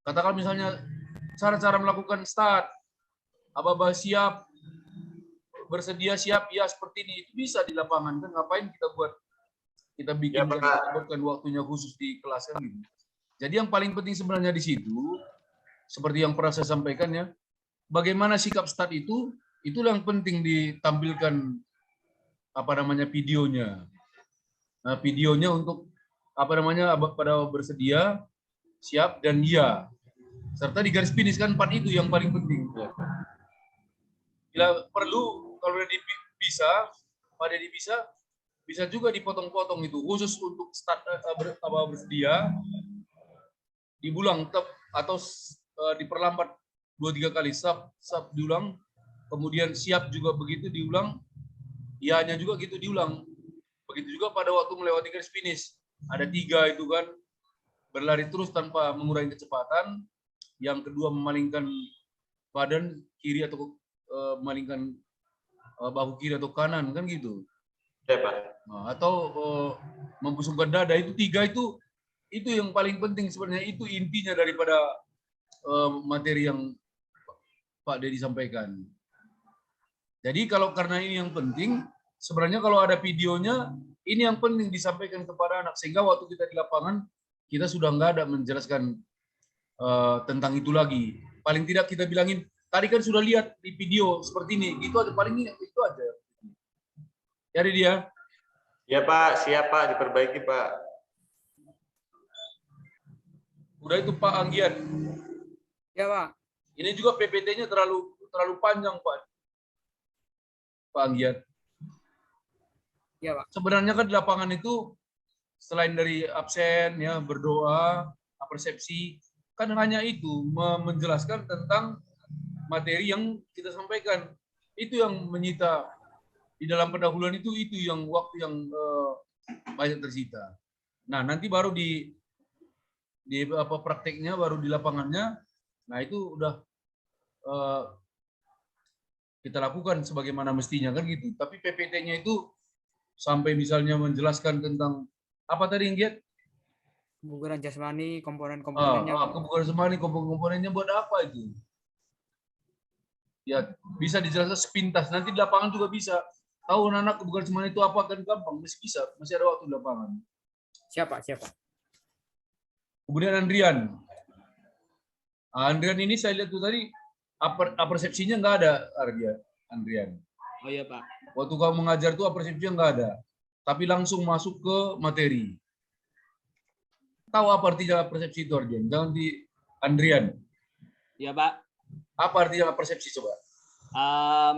Katakan misalnya cara-cara melakukan start, apa siap, bersedia siap, ya seperti ini, itu bisa di lapangan kan, ngapain kita bikin buatkan waktunya khusus di kelas kan gitu. Jadi yang paling penting sebenarnya di situ, seperti yang pernah saya sampaikan ya, bagaimana sikap start itulah yang penting ditampilkan videonya. Nah, videonya untuk pada bersedia, siap dan ya. Serta di garis finish kan 4 itu yang paling penting. Bila perlu kalau pada bisa juga dipotong-potong itu khusus untuk start bersedia, diulang atau diperlambat 2-3 kali, sub diulang, kemudian siap juga begitu diulang, ianya juga gitu diulang. Begitu juga pada waktu melewati garis finish, ada 3 itu kan, berlari terus tanpa mengurangi kecepatan, yang kedua memalingkan badan kiri atau memalingkan bahu kiri atau kanan kan gitu.
Ya, Pak.
Nah, atau membusungkan dada, itu 3 itu yang paling penting sebenarnya, itu intinya daripada materi yang Pak Dedi sampaikan. Jadi karena ini yang penting, sebenarnya kalau ada videonya, ini yang penting disampaikan kepada anak, sehingga waktu kita di lapangan, kita sudah nggak ada menjelaskan tentang itu lagi. Paling tidak kita bilangin, tadi kan sudah lihat di video seperti ini, itu aja, paling itu aja. Jadi dia.
Ya Pak, siap Pak, diperbaiki Pak.
Udah itu Pak Anggian.
Ya Pak.
Ini juga PPT-nya terlalu panjang Pak. Pak Anggian.
Ya Pak.
Sebenarnya kan di lapangan itu selain dari absen ya berdoa, persepsi, kan hanya itu menjelaskan tentang materi yang kita sampaikan. Itu yang menyita di dalam pendahuluan itu yang waktu yang banyak tersita. Nah, nanti baru di prakteknya baru di lapangannya. Nah, itu udah kita lakukan sebagaimana mestinya kan gitu. Tapi PPT-nya itu sampai misalnya menjelaskan tentang apa tadi yang Giat?
Kebugaran jasmani, komponen-komponennya.
Kebugaran jasmani, komponen-komponennya buat apa itu? Ya, bisa dijelaskan sepintas. Nanti di lapangan juga bisa. Tahu anak kebugaran jasmani itu apa kan gampang, masih bisa. Masih ada waktu di lapangan.
Siapa?
Kemudian Andrian. Andrian ini saya lihat tuh tadi persepsinya nggak ada, Andrian.
Oh iya Pak.
Waktu kamu mengajar tuh persepsinya nggak ada. Tapi langsung masuk ke materi. Tahu apa artinya persepsi itu, Ardian? Jangan di Andrian.
Ya Pak.
Apa artinya persepsi coba?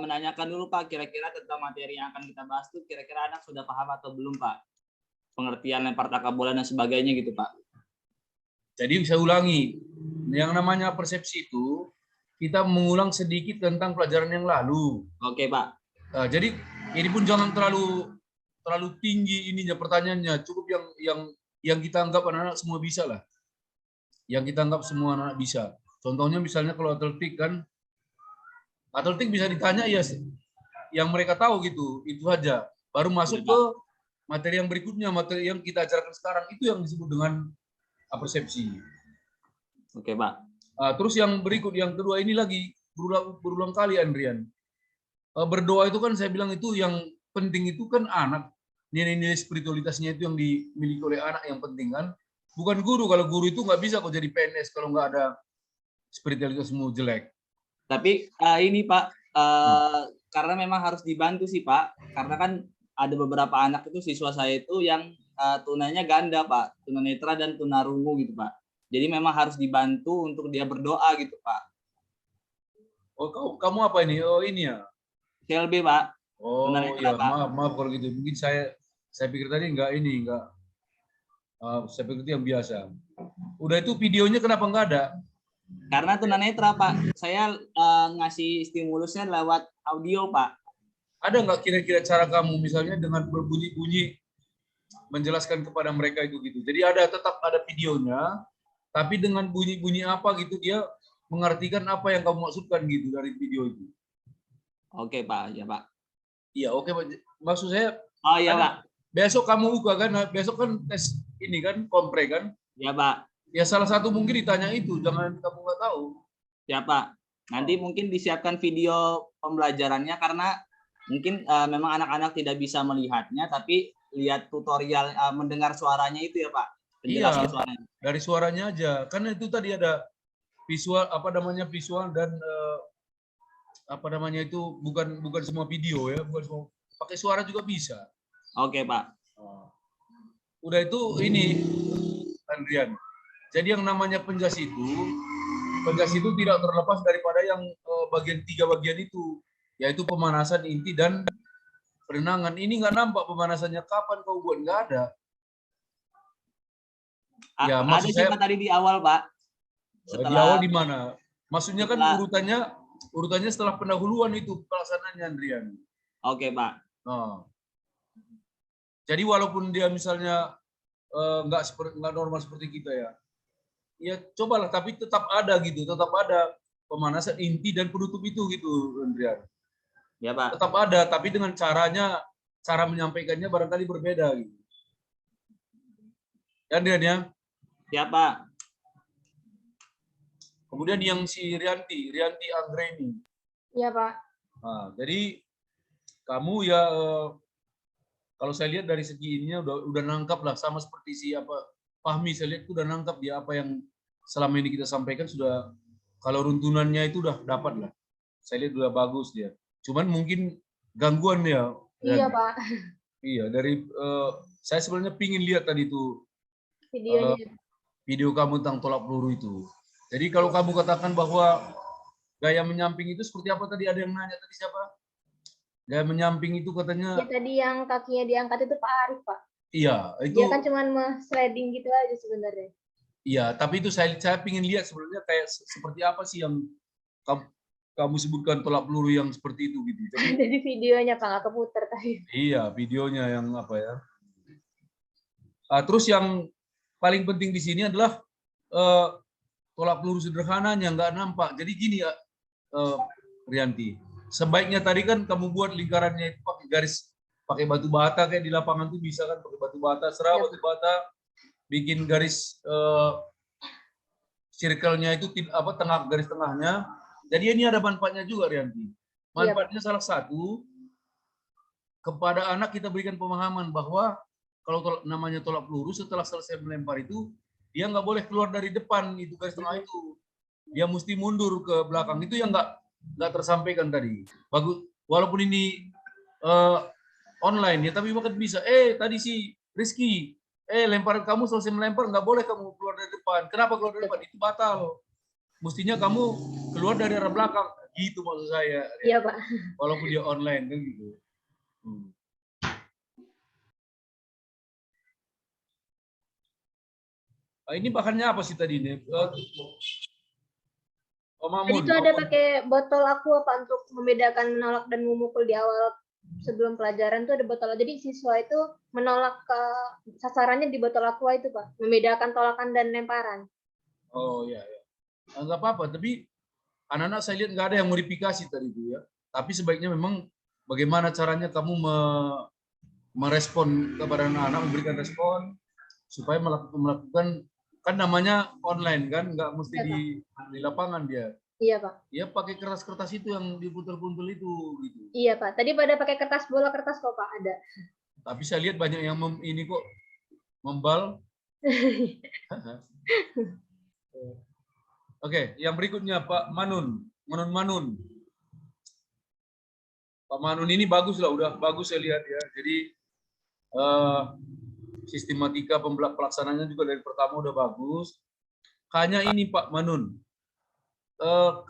Menanyakan dulu Pak, kira-kira tentang materi yang akan kita bahas tuh kira-kira anak sudah paham atau belum Pak? Pengertian lempar tangkap bola dan sebagainya gitu Pak.
Jadi saya ulangi, yang namanya persepsi itu kita mengulang sedikit tentang pelajaran yang lalu.
Oke Pak.
Nah, jadi ini pun jangan terlalu tinggi ininya pertanyaannya, cukup yang kita anggap anak-anak semua bisa lah. Yang kita anggap semua anak bisa. Contohnya misalnya kalau atletik kan, atletik bisa ditanya ya yang mereka tahu gitu, itu aja. Baru masuk ke materi yang berikutnya, materi yang kita ajarkan sekarang itu yang disebut dengan persepsi.
Oke Pak.
Terus yang berikut, yang kedua ini lagi berulang kali Andrian. Berdoa itu kan saya bilang itu yang penting itu kan anak. Nilai-nilai spiritualitasnya itu yang dimiliki oleh anak yang penting kan. Bukan guru. Kalau guru itu nggak bisa kok jadi PNS kalau nggak ada spiritualitasmu jelek.
Tapi ini Pak, karena memang harus dibantu sih Pak. Karena kan ada beberapa anak itu siswa saya itu yang tunanya ganda Pak. Tunanetra dan tunarungu gitu Pak. Jadi memang harus dibantu untuk dia berdoa gitu Pak.
Oh, kamu apa ini? Oh, ini ya?
CLB Pak.
Oh
Tunanetra,
iya,
Pak.
maaf kalau gitu. Mungkin saya pikir tadi enggak. Saya pikir itu yang biasa. Udah itu videonya kenapa enggak ada?
Karena tunanetra Pak. Saya ngasih stimulusnya lewat audio Pak.
Ada nggak kira-kira cara kamu misalnya dengan berbunyi-bunyi menjelaskan kepada mereka itu gitu. Jadi tetap ada videonya, tapi dengan bunyi-bunyi apa gitu dia mengartikan apa yang kamu maksudkan gitu dari video itu.
Oke Pak, ya Pak.
Iya oke Pak. Maksud saya.
Oh iya Pak.
Besok kamu buka kan, besok kan tes ini kan kompre kan.
Ya Pak.
Ya salah satu mungkin ditanya itu, jangan kamu nggak tahu.
Ya Pak. Nanti mungkin disiapkan video pembelajarannya karena mungkin memang anak-anak tidak bisa melihatnya, tapi lihat tutorial mendengar suaranya itu ya Pak. Penjelasan suaranya.
Dari suaranya aja. Karena itu tadi ada visual visual dan itu bukan semua video ya, bukan semua, pakai suara juga bisa.
Oke Pak.
Udah itu ini Andrian. Jadi yang namanya penjas itu tidak terlepas daripada yang tiga bagian itu, yaitu pemanasan, inti dan penenangan. Ini nggak nampak pemanasannya kapan kau buat, nggak ada. Ya,
ada juga tadi di awal Pak.
Di awal di mana? Maksudnya kan urutannya setelah pendahuluan itu pelaksanaannya Andrian.
Oke Pak.
Jadi walaupun dia misalnya nggak normal seperti kita ya cobalah, tapi tetap ada gitu, tetap ada pemanasan, inti dan penutup itu gitu Andrian.
Ya Pak.
Tetap ada, tapi dengan cara menyampaikannya barangkali berbeda gitu. Andrian ya.
Ya Pak.
Kemudian yang si Rianti Anggreni.
Iya Pak.
Nah, jadi kamu ya kalau saya lihat dari segi ininya udah nangkap lah, sama seperti si Fahmi, saya lihat udah nangkap dia apa yang selama ini kita sampaikan sudah, kalau runtunannya itu udah dapat lah. Saya lihat udah bagus dia. Cuman mungkin gangguan ya.
Iya Pak.
Iya, dari saya sebenarnya pingin lihat tadi itu
Videonya.
video kamu tentang tolak peluru itu. Jadi kalau kamu katakan bahwa gaya menyamping itu seperti apa tadi, ada yang nanya tadi siapa? Gaya menyamping itu katanya.
Ya tadi yang kakinya diangkat itu Pak Arif, Pak.
Iya, itu.
Dia kan cuma sliding gitu aja sebenarnya.
Iya, tapi itu saya ingin lihat sebenarnya kayak seperti apa sih yang kamu sebutkan tolak peluru yang seperti itu gitu.
Jadi videonya Pak, nggak keputar tadi.
Iya, videonya yang apa ya. Terus yang paling penting di sini adalah tolak peluru sederhananya nggak nampak. Jadi gini ya, Rianti, sebaiknya tadi kan kamu buat lingkarannya itu pakai garis, pakai batu bata kayak di lapangan tuh bisa kan, pakai batu bata, serah batu bata, bikin garis circle-nya itu apa, tengah, garis tengahnya. Jadi ini ada manfaatnya juga, Rianti. Manfaatnya salah satu, kepada anak kita berikan pemahaman bahwa kalau namanya tolak peluru, setelah selesai melempar itu, dia nggak boleh keluar dari depan itu garis tengah itu. Dia mesti mundur ke belakang. Itu yang nggak tersampaikan tadi. Bagus, walaupun ini online ya, tapi bahkan bisa. Tadi si Rizky, lemparan kamu selesai melempar, nggak boleh kamu keluar dari depan. Kenapa keluar dari depan? Itu batal. Mestinya kamu keluar dari arah belakang. Gitu maksud saya.
Iya, Pak.
Walaupun dia online kan gitu. Ini bahannya apa sih tadi ini?
Tadi itu ada pakai botol aqua, Pak, untuk membedakan menolak dan memukul di awal sebelum pelajaran tuh ada botol. Jadi siswa itu menolak ke sasarannya di botol aqua itu, Pak. Membedakan tolakan dan lemparan.
Oh iya, ya. Enggak apa-apa, tapi anak-anak saya lihat nggak ada yang modifikasi tadi itu ya. Tapi sebaiknya memang bagaimana caranya kamu merespon kepada anak-anak, memberikan respon supaya melakukan, kan namanya online kan, nggak mesti di lapangan dia.
Iya, Pak.
Ya pakai kertas-kertas itu yang dipuntul-puntul itu gitu.
Iya, Pak. Tadi pada pakai kertas bola, kertas kok, Pak, ada.
Tapi saya lihat banyak yang ini kok membal. Oke, yang berikutnya Pak Manun. Manun. Pak Manun ini bagus lah, udah bagus saya lihat ya. Jadi sistematika pelaksananya juga dari pertama udah bagus. Hanya ini Pak Manun,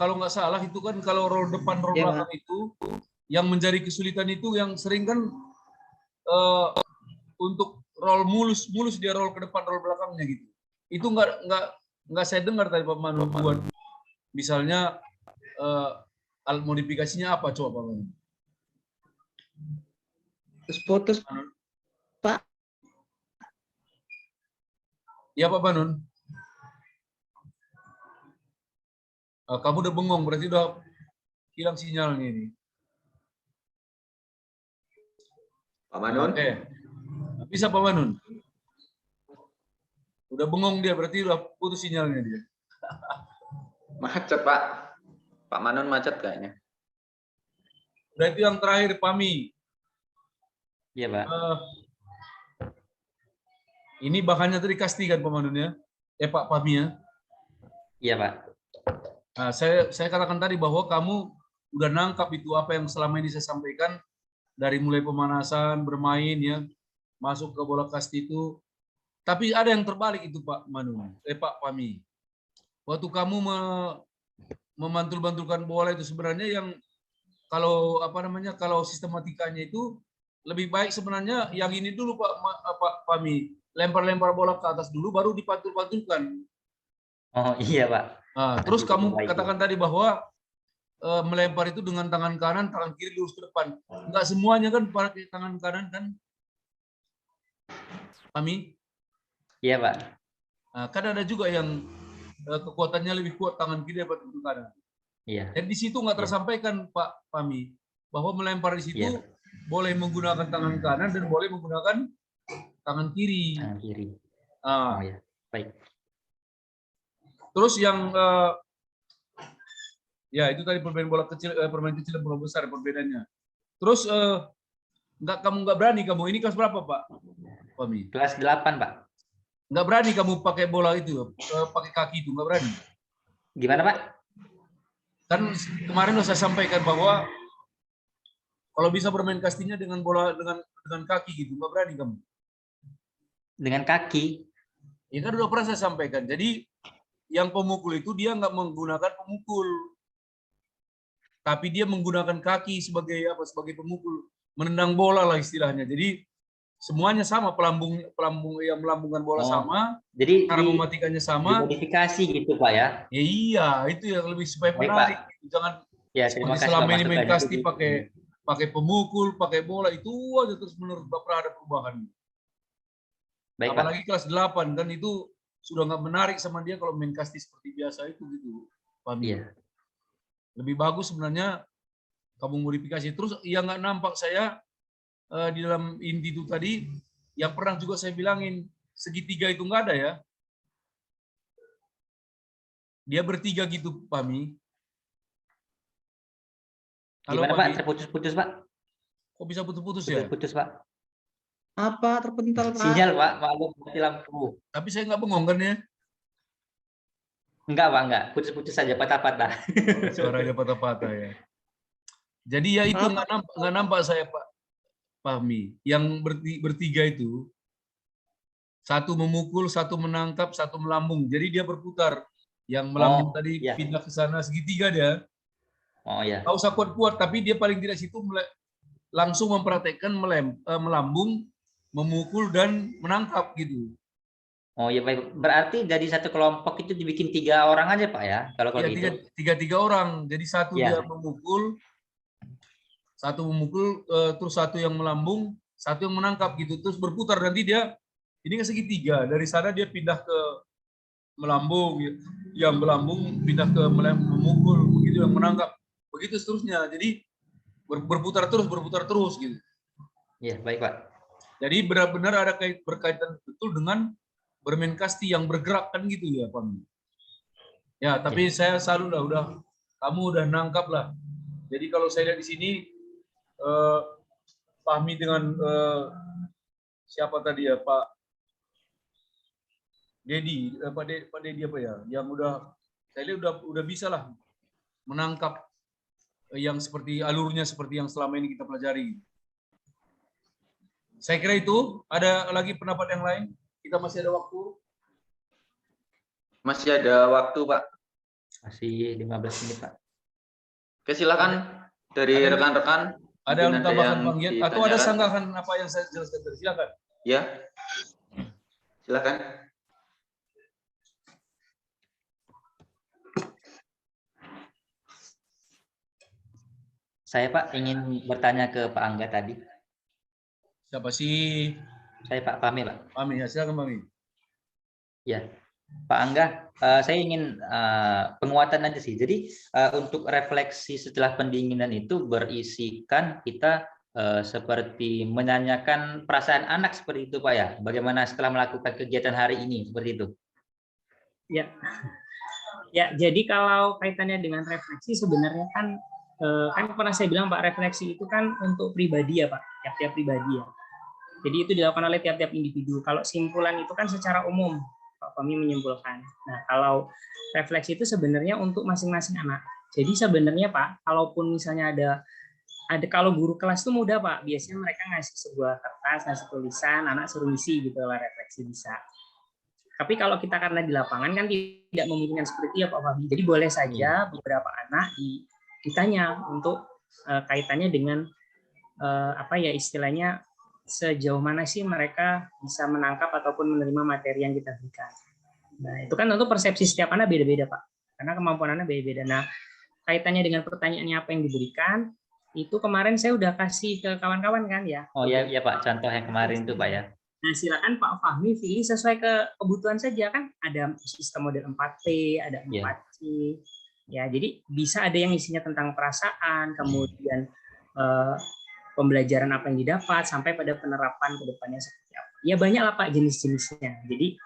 kalau nggak salah itu kan kalau roll depan roll belakang itu yang menjadi kesulitan itu yang sering kan untuk roll mulus dia roll ke depan roll belakangnya gitu. Itu nggak saya dengar tadi Pak Manun buat misalnya alat modifikasinya apa, coba Pak Manun.
Putus Pak.
Ya Pak Manun. Kamu udah bengong, berarti udah hilang sinyalnya ini.
Pak Manun?
Bisa Pak Manun? Udah bengong dia, berarti udah putus sinyalnya dia.
Macet Pak. Pak Manun macet kayaknya.
Udah itu yang terakhir, Pami.
Iya Pak.
Ini bahannya tadi kasti kan Pak Manun ya? Pak Pami ya?
Iya Pak.
Nah, saya katakan tadi bahwa kamu udah nangkap itu apa yang selama ini saya sampaikan dari mulai pemanasan, bermain ya, masuk ke bola kasti itu. Tapi ada yang terbalik itu Pak Manu, Pak Pami. Waktu kamu memantul-bantulkan bola itu sebenarnya yang kalau apa namanya, kalau sistematikanya itu lebih baik sebenarnya yang ini dulu Pak Pami, lempar-lempar bola ke atas dulu baru dipantul-pantulkan.
Oh iya Pak.
Nah, terus kamu katakan tadi bahwa melempar itu dengan tangan kanan, tangan kiri lurus ke depan. Enggak semuanya kan pakai tangan kanan kan? Pami?
Iya Pak.
Nah, kan ada juga yang kekuatannya lebih kuat tangan kiri daripada tangan kanan.
Iya.
Dan di situ nggak tersampaikan Pak Pami bahwa melempar di situ boleh menggunakan tangan kanan dan boleh menggunakan tangan kiri.
Tangan kiri.
Oh
ya, baik.
Terus yang ya itu tadi permainan bola kecil, permainan kecil dan bola besar perbedaannya. Terus kamu nggak berani kamu ini kelas berapa Pak Pami?
Kelas 8 Pak.
Nggak berani kamu pakai bola itu, pakai kaki itu nggak berani.
Gimana Pak?
Kan kemarin saya sampaikan bahwa kalau bisa bermain kastinya dengan bola dengan kaki gitu, nggak berani kamu.
Dengan kaki?
Ya kan udah pernah saya sampaikan. Jadi yang pemukul itu dia nggak menggunakan pemukul, tapi dia menggunakan kaki sebagai apa? Sebagai pemukul, menendang bola lah istilahnya. Jadi semuanya sama, pelambung yang melambungkan bola
Oh,
sama,
Jadi
cara mematikannya sama.
dimodifikasi gitu Pak ya.
Ya iya, itu yang lebih supaya
Baik,
menarik.
Pak.
Jangan
Ya, terima
seperti
kasih
selama
Pak
ini main
masukannya.
kasti pakai pemukul, pakai bola itu aja terus menerus nggak pernah ada perubahan.
Baik Pak.
Apalagi kelas 8 kan itu sudah nggak menarik sama dia kalau main kasti seperti biasa itu gitu. Paham?
Iya.
Lebih bagus sebenarnya kamu modifikasi. Terus yang nggak nampak saya di dalam inti itu tadi, yang pernah juga saya bilangin segitiga itu nggak ada ya. Dia bertiga gitu, Pami. Halo,
Gimana Pak?
Pami.
Terputus-putus Pak?
Kok bisa putus-putus ya?
Putus-putus Pak.
Apa terpental, Pak?
Sinyal Pak, maklum mati lampu.
Tapi saya nggak bengong kan ya?
Enggak Pak, enggak. Putus-putus saja, patah-patah.
Suaranya patah-patah ya. Jadi ya itu nggak nampak saya Pak Fahmi. Yang bertiga itu satu memukul, satu menangkap, satu melambung. Jadi dia berputar. Yang melambung tadi
iya.
pindah ke sana segitiga dia.
Oh ya.
Nggak usah kuat-kuat, tapi dia paling tidak situ langsung mempraktekkan melambung, memukul dan menangkap gitu.
Oh ya baik. Berarti dari satu kelompok itu dibikin 3 orang aja Pak ya? Kalau
Ya,
gitu.
tiga orang. Jadi satu
Ya.
dia memukul, terus satu yang melambung, satu yang menangkap gitu. Terus berputar nanti dia ini kan segitiga. Dari sana dia pindah ke melambung, yang melambung pindah ke memukul, begitu yang menangkap, begitu seterusnya. Jadi berputar terus gitu.
Iya baik Pak.
Jadi benar-benar ada berkaitan betul dengan bermain kasti yang bergerak kan gitu ya Pak. Ya tapi saya salut lah, kamu udah nangkap lah. Jadi kalau saya lihat di sini Fahmi dengan siapa tadi ya Pak Dedi, Pak Dedi apa ya, yang saya lihat udah bisa lah menangkap yang seperti alurnya seperti yang selama ini kita pelajari. Saya kira itu. Ada lagi pendapat yang lain? Kita masih ada waktu.
Masih ada waktu, Pak.
Masih 15 menit Pak.
Oke, silakan dari rekan-rekan.
Ada yang tambahkan Bang Giat atau ada
ditanyakan.
sanggahan apa yang saya jelaskan tadi? Silakan.
Ya, silakan.
Saya Pak ingin bertanya ke Pak Angga tadi.
Siapa sih?
Saya Pak Fahmi Pak.
Fahmi, ya silakan Fahmi.
Ya, Pak Angga, saya ingin penguatan aja sih. Jadi untuk refleksi setelah pendinginan itu berisikan kita seperti menanyakan perasaan anak seperti itu Pak ya. Bagaimana setelah melakukan kegiatan hari ini seperti itu?
Ya, ya. Jadi kalau kaitannya dengan refleksi sebenarnya kan pernah saya bilang Pak, refleksi itu kan untuk pribadi ya Pak, tiap-tiap pribadi ya. Jadi itu dilakukan oleh tiap-tiap individu. Kalau simpulan itu kan secara umum Pak Fahmi menyimpulkan. Nah kalau refleksi itu sebenarnya untuk masing-masing anak. Jadi sebenarnya Pak, kalaupun misalnya ada kalau guru kelas itu mudah Pak, biasanya mereka ngasih sebuah kertas, ngasih tulisan, anak suruh ngisi gitu lah, refleksi bisa. Tapi kalau kita karena di lapangan kan tidak memungkinkan seperti itu ya Pak Fahmi. Jadi boleh saja beberapa anak ditanya untuk kaitannya dengan apa ya istilahnya sejauh mana sih mereka bisa menangkap ataupun menerima materi yang kita berikan. Nah itu kan tentu persepsi setiap anak beda-beda Pak, karena kemampuan anak beda-beda. Nah kaitannya dengan pertanyaannya apa yang diberikan, itu kemarin saya udah kasih ke kawan-kawan kan ya.
Oh ya Pak, contoh yang kemarin itu Pak ya.
Nah silakan Pak Fahmi pilih sesuai kebutuhan saja kan. Ada sistem model 4P, ada 4C. Ya, jadi bisa ada yang isinya tentang perasaan, kemudian pembelajaran apa yang didapat, sampai pada penerapan ke depannya seperti apa. Ya banyak lah Pak jenis-jenisnya. Jadi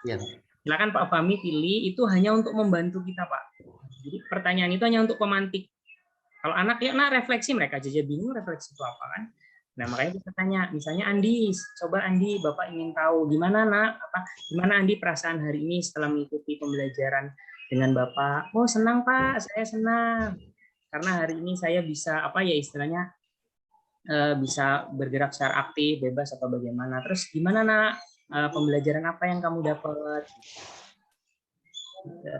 silakan Pak Fahmi pilih, itu hanya untuk membantu kita Pak. Jadi pertanyaan itu hanya untuk pemantik. Kalau anak ya refleksi, mereka aja bingung refleksi itu apa kan. Nah makanya kita tanya, misalnya Andi, coba Andi, Bapak ingin tahu gimana gimana Andi perasaan hari ini setelah mengikuti pembelajaran dengan Bapak. Oh senang Pak, saya senang karena hari ini saya bisa bisa bergerak secara aktif, bebas atau bagaimana. Terus gimana pembelajaran apa yang kamu dapat.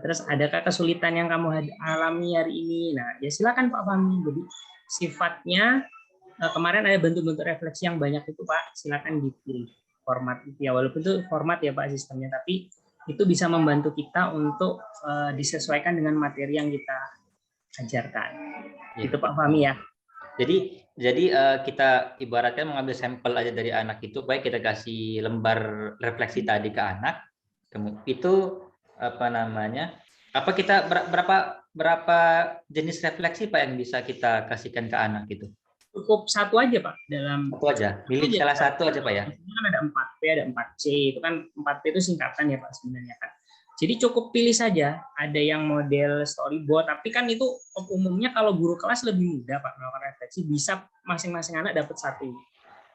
Terus adakah kesulitan yang kamu alami hari ini? Nah, ya silakan Pak Fahmi. Jadi sifatnya kemarin ada bentuk-bentuk refleksi yang banyak itu Pak, silakan dipilih format itu ya, walaupun itu format ya Pak sistemnya, tapi itu bisa membantu kita untuk disesuaikan dengan materi yang kita ajarkan. Itu Pak Fahmi ya.
Jadi kita ibaratkan mengambil sampel aja dari anak itu, baik kita kasih lembar refleksi tadi ke anak, itu apa namanya? Apa kita berapa jenis refleksi Pak yang bisa kita kasihkan ke anak itu?
Cukup satu aja Pak, dalam
satu aja, pilih salah satu aja Pak ya.
Kan ada 4P, ada 4C, itu kan 4P itu singkatan ya Pak sebenarnya kan. Jadi cukup pilih saja, ada yang model storyboard, tapi kan itu umumnya kalau guru kelas lebih mudah Pak melakukan refleksi, bisa masing-masing anak dapat satu.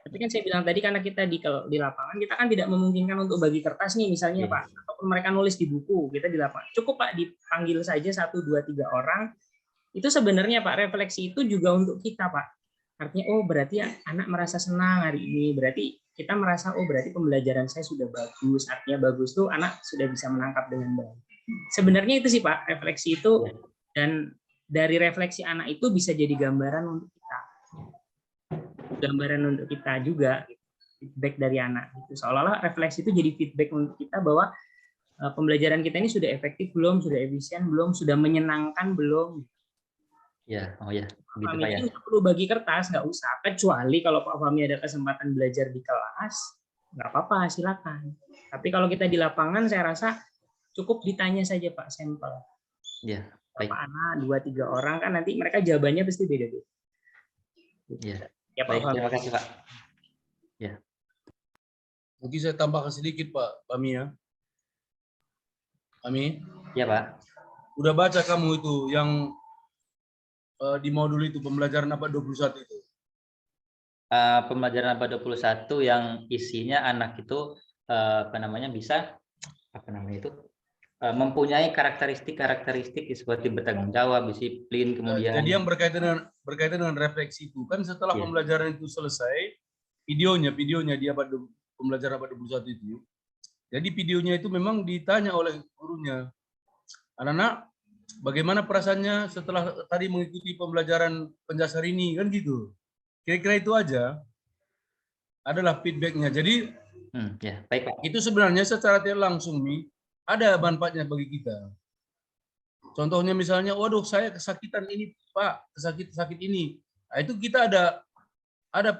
Tapi kan saya bilang tadi karena kita di lapangan, kita kan tidak memungkinkan untuk bagi kertas nih misalnya Pak, ataupun mereka nulis di buku, kita di lapangan. Cukup Pak dipanggil saja 1, 2, 3 orang, itu sebenarnya Pak refleksi itu juga untuk kita Pak. Artinya, oh berarti anak merasa senang hari ini, berarti kita merasa, oh berarti pembelajaran saya sudah bagus, artinya bagus tuh anak sudah bisa menangkap dengan baik. Sebenarnya itu sih Pak, refleksi itu, dan dari refleksi anak itu bisa jadi gambaran untuk kita. Gambaran untuk kita juga, feedback dari anak. Seolah-olah refleksi itu jadi feedback untuk kita bahwa pembelajaran kita ini sudah efektif belum, sudah efisien belum, sudah menyenangkan belum.
Ya, oh ya, gitu
Pak
Pak ya.
nggak perlu bagi kertas, nggak usah. Kecuali kalau Pak Fahmi ada kesempatan belajar di kelas, nggak apa-apa, silakan. Tapi kalau kita di lapangan, saya rasa cukup ditanya saja Pak sampel.
Ya, baik.
Berapa anak, 2-3 orang kan nanti mereka jawabannya pasti beda-beda.
Ya,
Ya Pak
baik,
Fahmi.
terima kasih Pak. Ya.
Mungkin saya tambahkan sedikit Pak Fahmi ya. Fahmi?
Ya Pak.
Udah baca kamu itu yang di modul itu pembelajaran APA 21 itu?
Pembelajaran APA 21 yang isinya anak itu apa namanya bisa apa namanya itu mempunyai karakteristik seperti bertanggung jawab, disiplin, kemudian.
Jadi yang berkaitan dengan refleksi itu kan setelah pembelajaran itu selesai, videonya di pembelajaran APA 21 itu. Jadi videonya itu memang ditanya oleh gurunya, anak-anak bagaimana perasaannya setelah tadi mengikuti pembelajaran pendasar ini, kan gitu. Kira-kira itu aja adalah feedbacknya. Jadi
ya, baik Pak.
Itu sebenarnya secara tidak langsung nih ada manfaatnya bagi kita. Contohnya misalnya, waduh saya kesakitan ini Pak, sakit ini. Nah, itu kita ada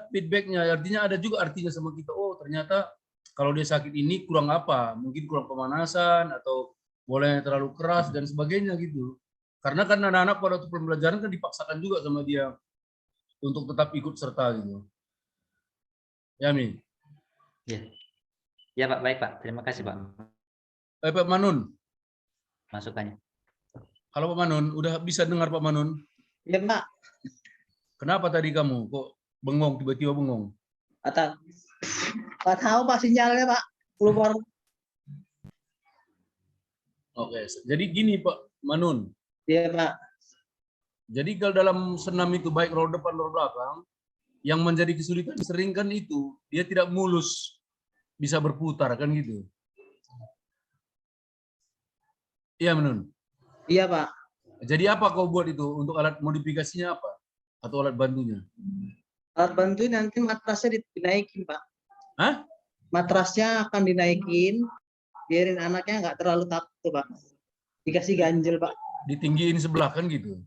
feedbacknya. Artinya ada juga artinya sama kita. Oh ternyata kalau dia sakit ini kurang apa? Mungkin kurang pemanasan atau boleh terlalu keras dan sebagainya gitu. Karena kan anak-anak pada waktu pembelajaran kan dipaksakan juga sama dia untuk tetap ikut serta gitu. Ya Mi.
Ya. Ya Pak, baik Pak. Terima kasih Pak.
Pak Manun.
Masukannya.
Halo Pak Manun, udah bisa dengar Pak Manun?
Iya Pak.
Kenapa tadi kamu kok bengong, tiba-tiba bengong?
Atau Pak tahu Pak sinyalnya Pak keluar.
Oke, jadi gini Pak Manun.
Iya Pak.
Jadi kalau dalam senam itu baik roda depan roda belakang, yang menjadi kesulitan sering kan itu dia tidak mulus bisa berputar kan gitu. Iya Manun.
Iya Pak.
Jadi apa kau buat itu untuk alat modifikasinya apa? Atau alat bantunya?
Alat bantu nanti matrasnya dinaikin Pak.
Hah?
Matrasnya akan dinaikin, biarin anaknya nggak terlalu takut tuh Pak. Dikasih ganjel Pak.
Ditinggiin sebelah kan gitu.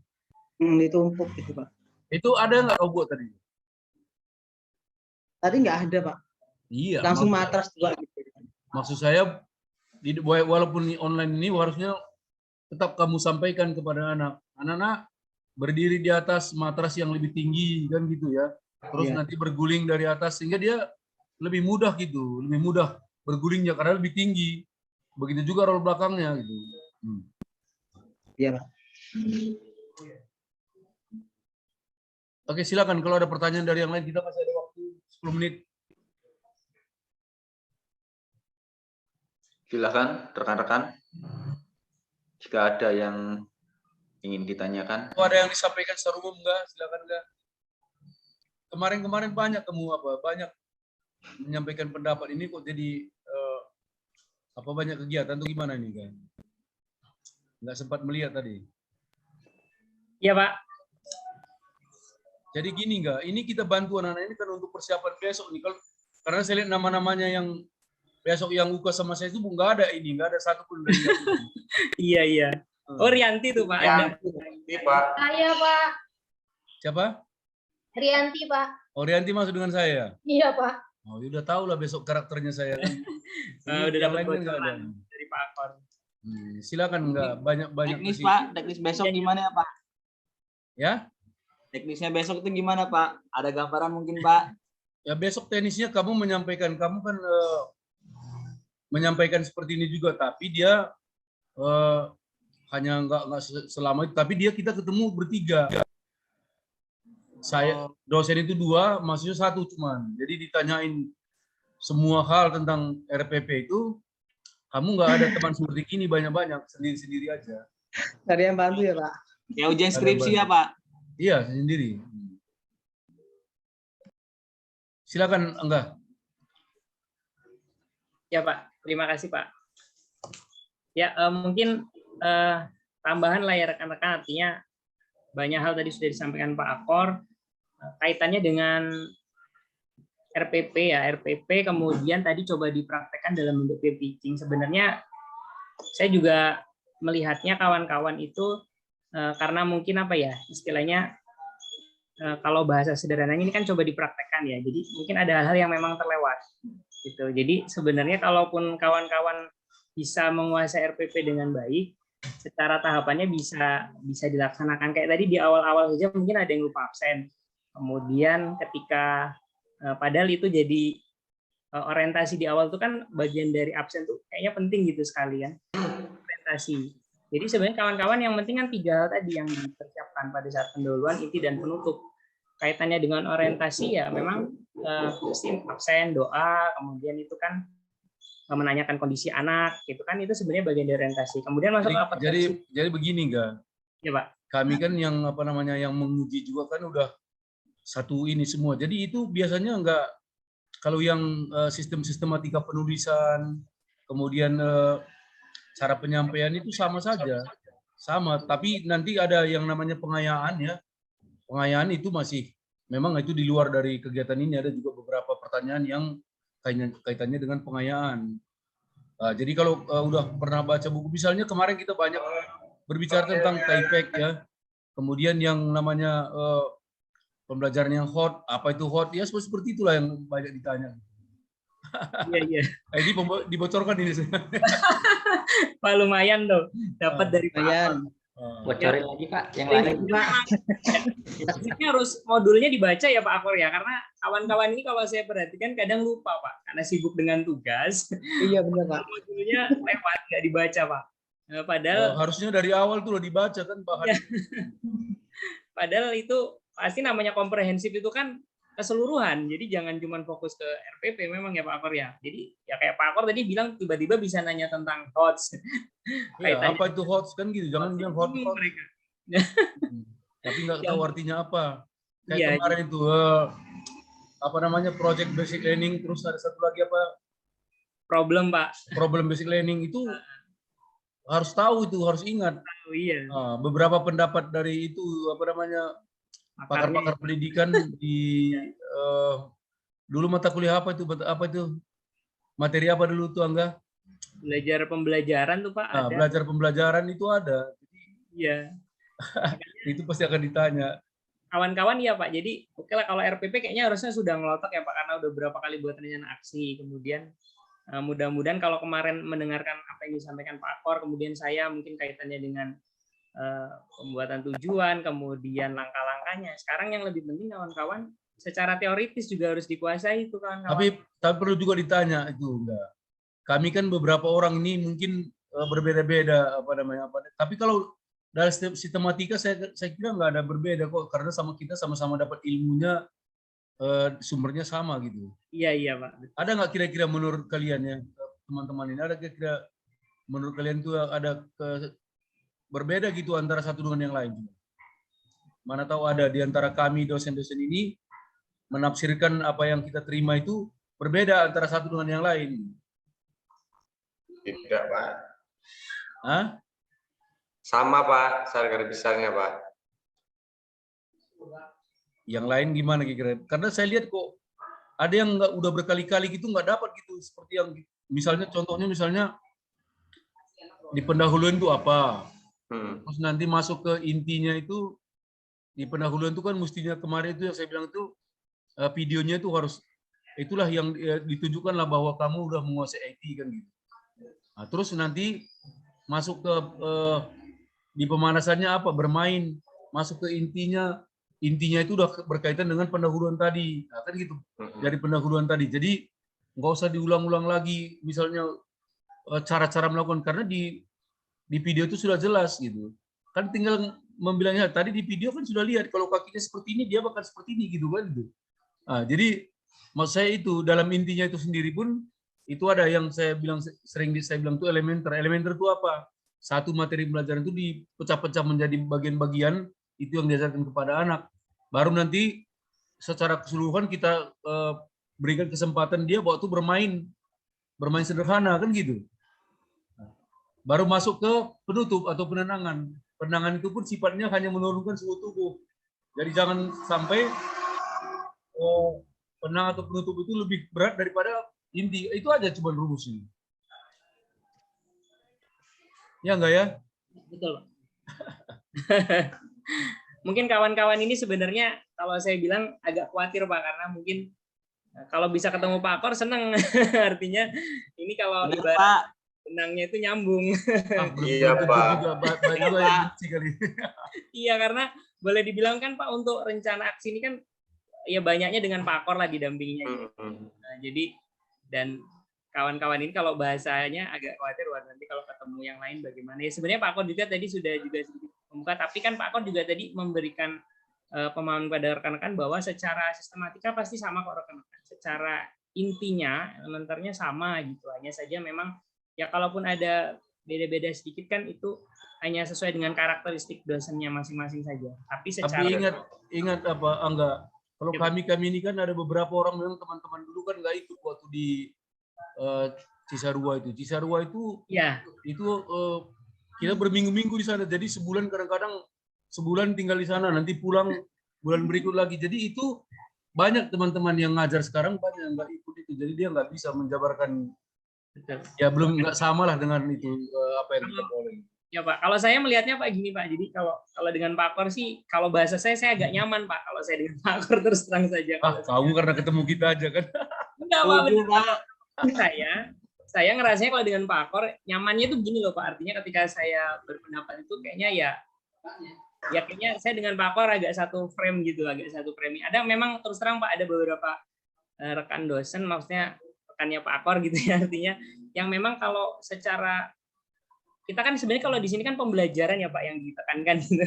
Ditumpuk gitu Pak.
Itu ada nggak kau buat tadi?
Tadi nggak ada Pak.
Iya.
Langsung matras juga gitu.
Maksud saya, walaupun online ini harusnya tetap kamu sampaikan kepada anak-anak berdiri di atas matras yang lebih tinggi kan gitu ya. Terus nanti berguling dari atas sehingga dia lebih mudah gitu, lebih mudah bergulingnya karena lebih tinggi. Begitu juga roll belakangnya gitu.
Iya Pak.
Oke, silakan kalau ada pertanyaan dari yang lain, kita masih ada waktu 10 menit.
Silakan rekan-rekan. Jika ada yang ingin ditanyakan.
Kalau ada yang disampaikan secara umum enggak? Silakan enggak. Kemarin banyak banyak menyampaikan pendapat ini kok jadi Apa banyak kegiatan tuh gimana nih kan? Nggak sempat melihat tadi.
Iya Pak.
Jadi gini nggak, ini kita bantu anak-anak ini kan untuk persiapan besok nih. Kalau karena saya lihat nama-namanya yang besok yang UKAS sama saya itu nggak ada ini, nggak ada satu pun dari yang ini.
Iya iya. Oh Rianti tuh Pak.
Ya,
Ada.
ini Pak.
Saya Pak,
Siapa?
Rianti Pak.
Orianti masuk dengan saya.
Iya Pak.
Oh, ya udah tahu lah besok karakternya saya kan.
Udah
Yang
dapat
lain kan nggak ada.
bocoran dari Pak Akor.
Silakan nggak banyak
Teknis
sih.
Pak, teknis besok gimana ya Pak?
Ya,
Teknisnya besok itu gimana Pak? Ada gambaran mungkin Pak?
ya besok tenisnya kamu menyampaikan, kamu kan menyampaikan seperti ini juga, tapi dia hanya nggak selama itu, tapi dia kita ketemu bertiga. Saya dosen itu 2, mahasiswa 1 cuman. Jadi ditanyain semua hal tentang RPP itu, kamu nggak ada teman seperti ini banyak-banyak, sendiri-sendiri aja.
Ada yang bantu ya Pak?
Ya ujian skripsi ya Pak?
Iya, sendiri. Silakan Angga.
Ya Pak, terima kasih Pak. Ya mungkin tambahan lah ya rekan-rekan, artinya banyak hal tadi sudah disampaikan Pak Akor, kaitannya dengan RPP ya, RPP kemudian tadi coba dipraktekkan dalam bentuk peer teaching. Sebenarnya saya juga melihatnya kawan-kawan itu karena mungkin apa ya istilahnya, kalau bahasa sederhananya ini kan coba dipraktekkan ya, jadi mungkin ada hal-hal yang memang terlewat gitu. Jadi sebenarnya kalaupun kawan-kawan bisa menguasai RPP dengan baik, secara tahapannya bisa dilaksanakan. Kayak tadi di awal-awal saja mungkin ada yang lupa absen, kemudian ketika padahal itu jadi orientasi di awal itu kan bagian dari absen tuh kayaknya penting gitu sekali kan, orientasi. Jadi sebenarnya kawan-kawan yang penting kan 3 hal tadi yang dipersiapkan pada saat pendahuluan, inti dan penutup. Kaitannya dengan orientasi ya memang mesti absen, doa, kemudian itu kan menanyakan kondisi anak, gitu kan, itu sebenarnya bagian dari orientasi. Kemudian masuk ke
Jadi begini enggak?
Ya Pak.
Kami kan yang apa namanya yang menguji juga kan udah satu ini semua. Jadi itu biasanya enggak, kalau yang sistem sistematika penulisan, kemudian cara penyampaian itu sama saja, sama. Tapi nanti ada yang namanya pengayaan ya. Pengayaan itu masih memang itu di luar dari kegiatan ini, ada juga beberapa pertanyaan yang kaitannya dengan pengayaan. Jadi kalau udah pernah baca buku, misalnya kemarin kita banyak berbicara tentang TIPEC ya, kemudian yang namanya pembelajaran yang hot, apa itu hot, ya seperti itulah yang banyak ditanya.
Iya.
Ini dibocorkan ini.
Pak lumayan tuh dapat dari Pak Akor.
Bocorin lagi Pak, yang lain.
Ini harus modulnya dibaca ya Pak Akor ya, karena kawan-kawan ini kalau saya perhatikan kadang lupa Pak, karena sibuk dengan tugas.
Iya benar Pak.
Modulnya lewat, nggak dibaca Pak. Padahal
harusnya dari awal tuh udah dibaca kan bahan.
Padahal itu pasti namanya komprehensif itu kan keseluruhan. Jadi jangan cuma fokus ke RPP memang ya Pak Akor ya. Jadi ya kayak Pak Akor tadi bilang tiba-tiba bisa nanya tentang HOTS.
Ya, apa itu HOTS kan gitu. Jangan bilang hot. Tapi nggak tahu artinya apa. Kayak kemarin itu apa namanya project basic learning, terus ada satu lagi apa?
Problem Pak.
Problem basic learning itu harus tahu, itu harus ingat.
Oh, iya.
Beberapa pendapat dari itu apa namanya pakar-pakar pendidikan di dulu mata kuliah apa itu materi apa dulu tuh Angga?
Belajar pembelajaran tuh Pak. Ada.
Belajar pembelajaran itu ada.
Iya.
Itu pasti akan ditanya.
Kawan-kawan ya Pak. Jadi oke lah kalau RPP kayaknya harusnya sudah ngelotok ya Pak, karena udah berapa kali buat rencana aksi. Kemudian mudah-mudahan kalau kemarin mendengarkan apa yang disampaikan Pak Akor, kemudian saya mungkin kaitannya dengan pembuatan tujuan, kemudian langkah-langkahnya. Sekarang yang lebih penting kawan-kawan secara teoritis juga harus dikuasai itu kawan-kawan.
Tapi perlu juga ditanya itu enggak. Kami kan beberapa orang ini mungkin berbeda-beda apa namanya apa. Tapi kalau dalam sistematika saya kira nggak ada berbeda kok, karena kita sama-sama dapat ilmunya, sumbernya sama gitu.
Iya Pak.
Ada nggak kira-kira menurut kalian ya teman-teman ini, ada kira-kira menurut kalian tuh ada berbeda gitu antara satu dengan yang lain? Mana tahu ada di antara kami dosen-dosen ini menafsirkan apa yang kita terima itu berbeda antara satu dengan yang lain.
Tidak, Pak.
Hah?
Sama, Pak, besar garis besarnya, Pak.
Yang lain gimana kira-kira? Karena saya lihat kok ada yang nggak udah berkali-kali gitu nggak dapat gitu. Seperti yang misalnya contohnya misalnya di pendahuluan itu apa? Terus nanti masuk ke intinya itu di pendahuluan itu kan mestinya kemarin itu yang saya bilang itu videonya itu harus itulah yang ditunjukkan lah bahwa kamu udah menguasai IT kan gitu. Nah, terus nanti masuk ke di pemanasannya apa? Bermain, masuk ke intinya itu udah berkaitan dengan pendahuluan tadi. Nah, kan gitu. Dari pendahuluan tadi. Jadi nggak usah diulang-ulang lagi misalnya cara-cara melakukan karena di video itu sudah jelas gitu. Kan tinggal membilangnya tadi di video kan sudah lihat kalau kakinya seperti ini dia bakal seperti ini gitu kan gitu. Nah, jadi maksud saya itu dalam intinya itu sendiri pun itu ada yang saya bilang sering saya bilang itu elementer. Elementer itu apa? Satu materi pelajaran itu dipecah-pecah menjadi bagian-bagian itu yang diajarkan kepada anak. Baru nanti secara keseluruhan kita berikan kesempatan dia waktu bermain sederhana kan gitu. Baru masuk ke penutup atau penenangan. Penenangan itu pun sifatnya hanya menurunkan suhu tubuh. Jadi jangan sampai penenang atau penutup itu lebih berat daripada inti. Itu aja cuma rumusnya. Ya enggak ya?
Betul. Mungkin kawan-kawan ini sebenarnya kalau saya bilang agak khawatir Pak karena mungkin kalau bisa ketemu Pak Akor senang. Artinya ini kalau ibarat benangnya itu nyambung.
Iya, Pak.
Iya, karena boleh dibilang kan Pak untuk rencana aksi ini kan ya banyaknya dengan Pak Akor lah didampinginya. Nah, jadi dan kawan-kawan ini kalau bahasanya agak khawatir wah nanti kalau ketemu yang lain bagaimana. Ya sebenarnya Pak Akor juga tadi sudah sedikit membuka, tapi kan Pak Akor juga tadi memberikan pemahaman pada rekan-rekan bahwa secara sistematika pasti sama kok rekan-rekan. Secara intinya elementernya sama gitu. Hanya saja memang ya kalaupun ada beda-beda sedikit kan itu hanya sesuai dengan karakteristik dosennya masing-masing saja. Tapi secara
ingat apa enggak kalau kami ini kan ada beberapa orang memang teman-teman dulu kan nggak ikut waktu di Cisarua itu. Cisarua itu
ya
itu kita berminggu-minggu di sana. Jadi sebulan kadang-kadang sebulan tinggal di sana, nanti pulang bulan berikut lagi. Jadi itu banyak teman-teman yang ngajar sekarang banyak yang nggak ikut itu. Jadi dia nggak bisa menjabarkan. Ya belum nggak sama lah dengan itu apa yang kita boleh.
Ya Pak, kalau saya melihatnya Pak gini Pak. Jadi kalau dengan Pak Akor sih, kalau bahasa saya agak nyaman Pak. Kalau saya dengan Pak Akor terus terang saja.
Kamu karena ketemu kita aja kan?
Enggak Pak, benar. Saya ngerasanya kalau dengan Pak Akor nyamannya itu gini loh Pak. Artinya ketika saya berpendapat itu kayaknya ya kayaknya saya dengan Pak Akor agak satu frame gitu, agak satu frame. Ada memang terus terang Pak ada beberapa rekan dosen, maksudnya rekannya Pak Akor gitu ya artinya yang memang kalau secara kita kan sebenarnya kalau di sini kan pembelajaran ya Pak yang ditekankan gitu.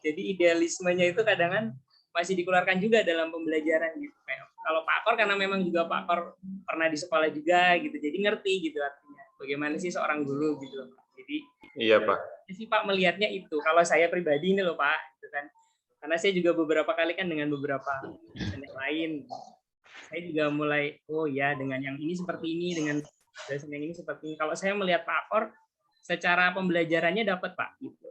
Jadi idealismenya itu kadang-kadang masih dikeluarkan juga dalam pembelajaran gitu. Kalau Pak Akor karena memang juga Pak Akor pernah di sekolah juga gitu. Jadi ngerti gitu artinya. Bagaimana sih seorang guru gitu Pak. Jadi
iya Pak.
Sih Pak melihatnya itu. Kalau saya pribadi ini loh Pak, gitu kan. Karena saya juga beberapa kali kan dengan beberapa dosen yang lain. Saya juga mulai oh ya dengan yang ini seperti ini, dengan dosen yang ini seperti ini. Kalau saya melihat Pak Akor secara pembelajarannya dapat Pak gitu.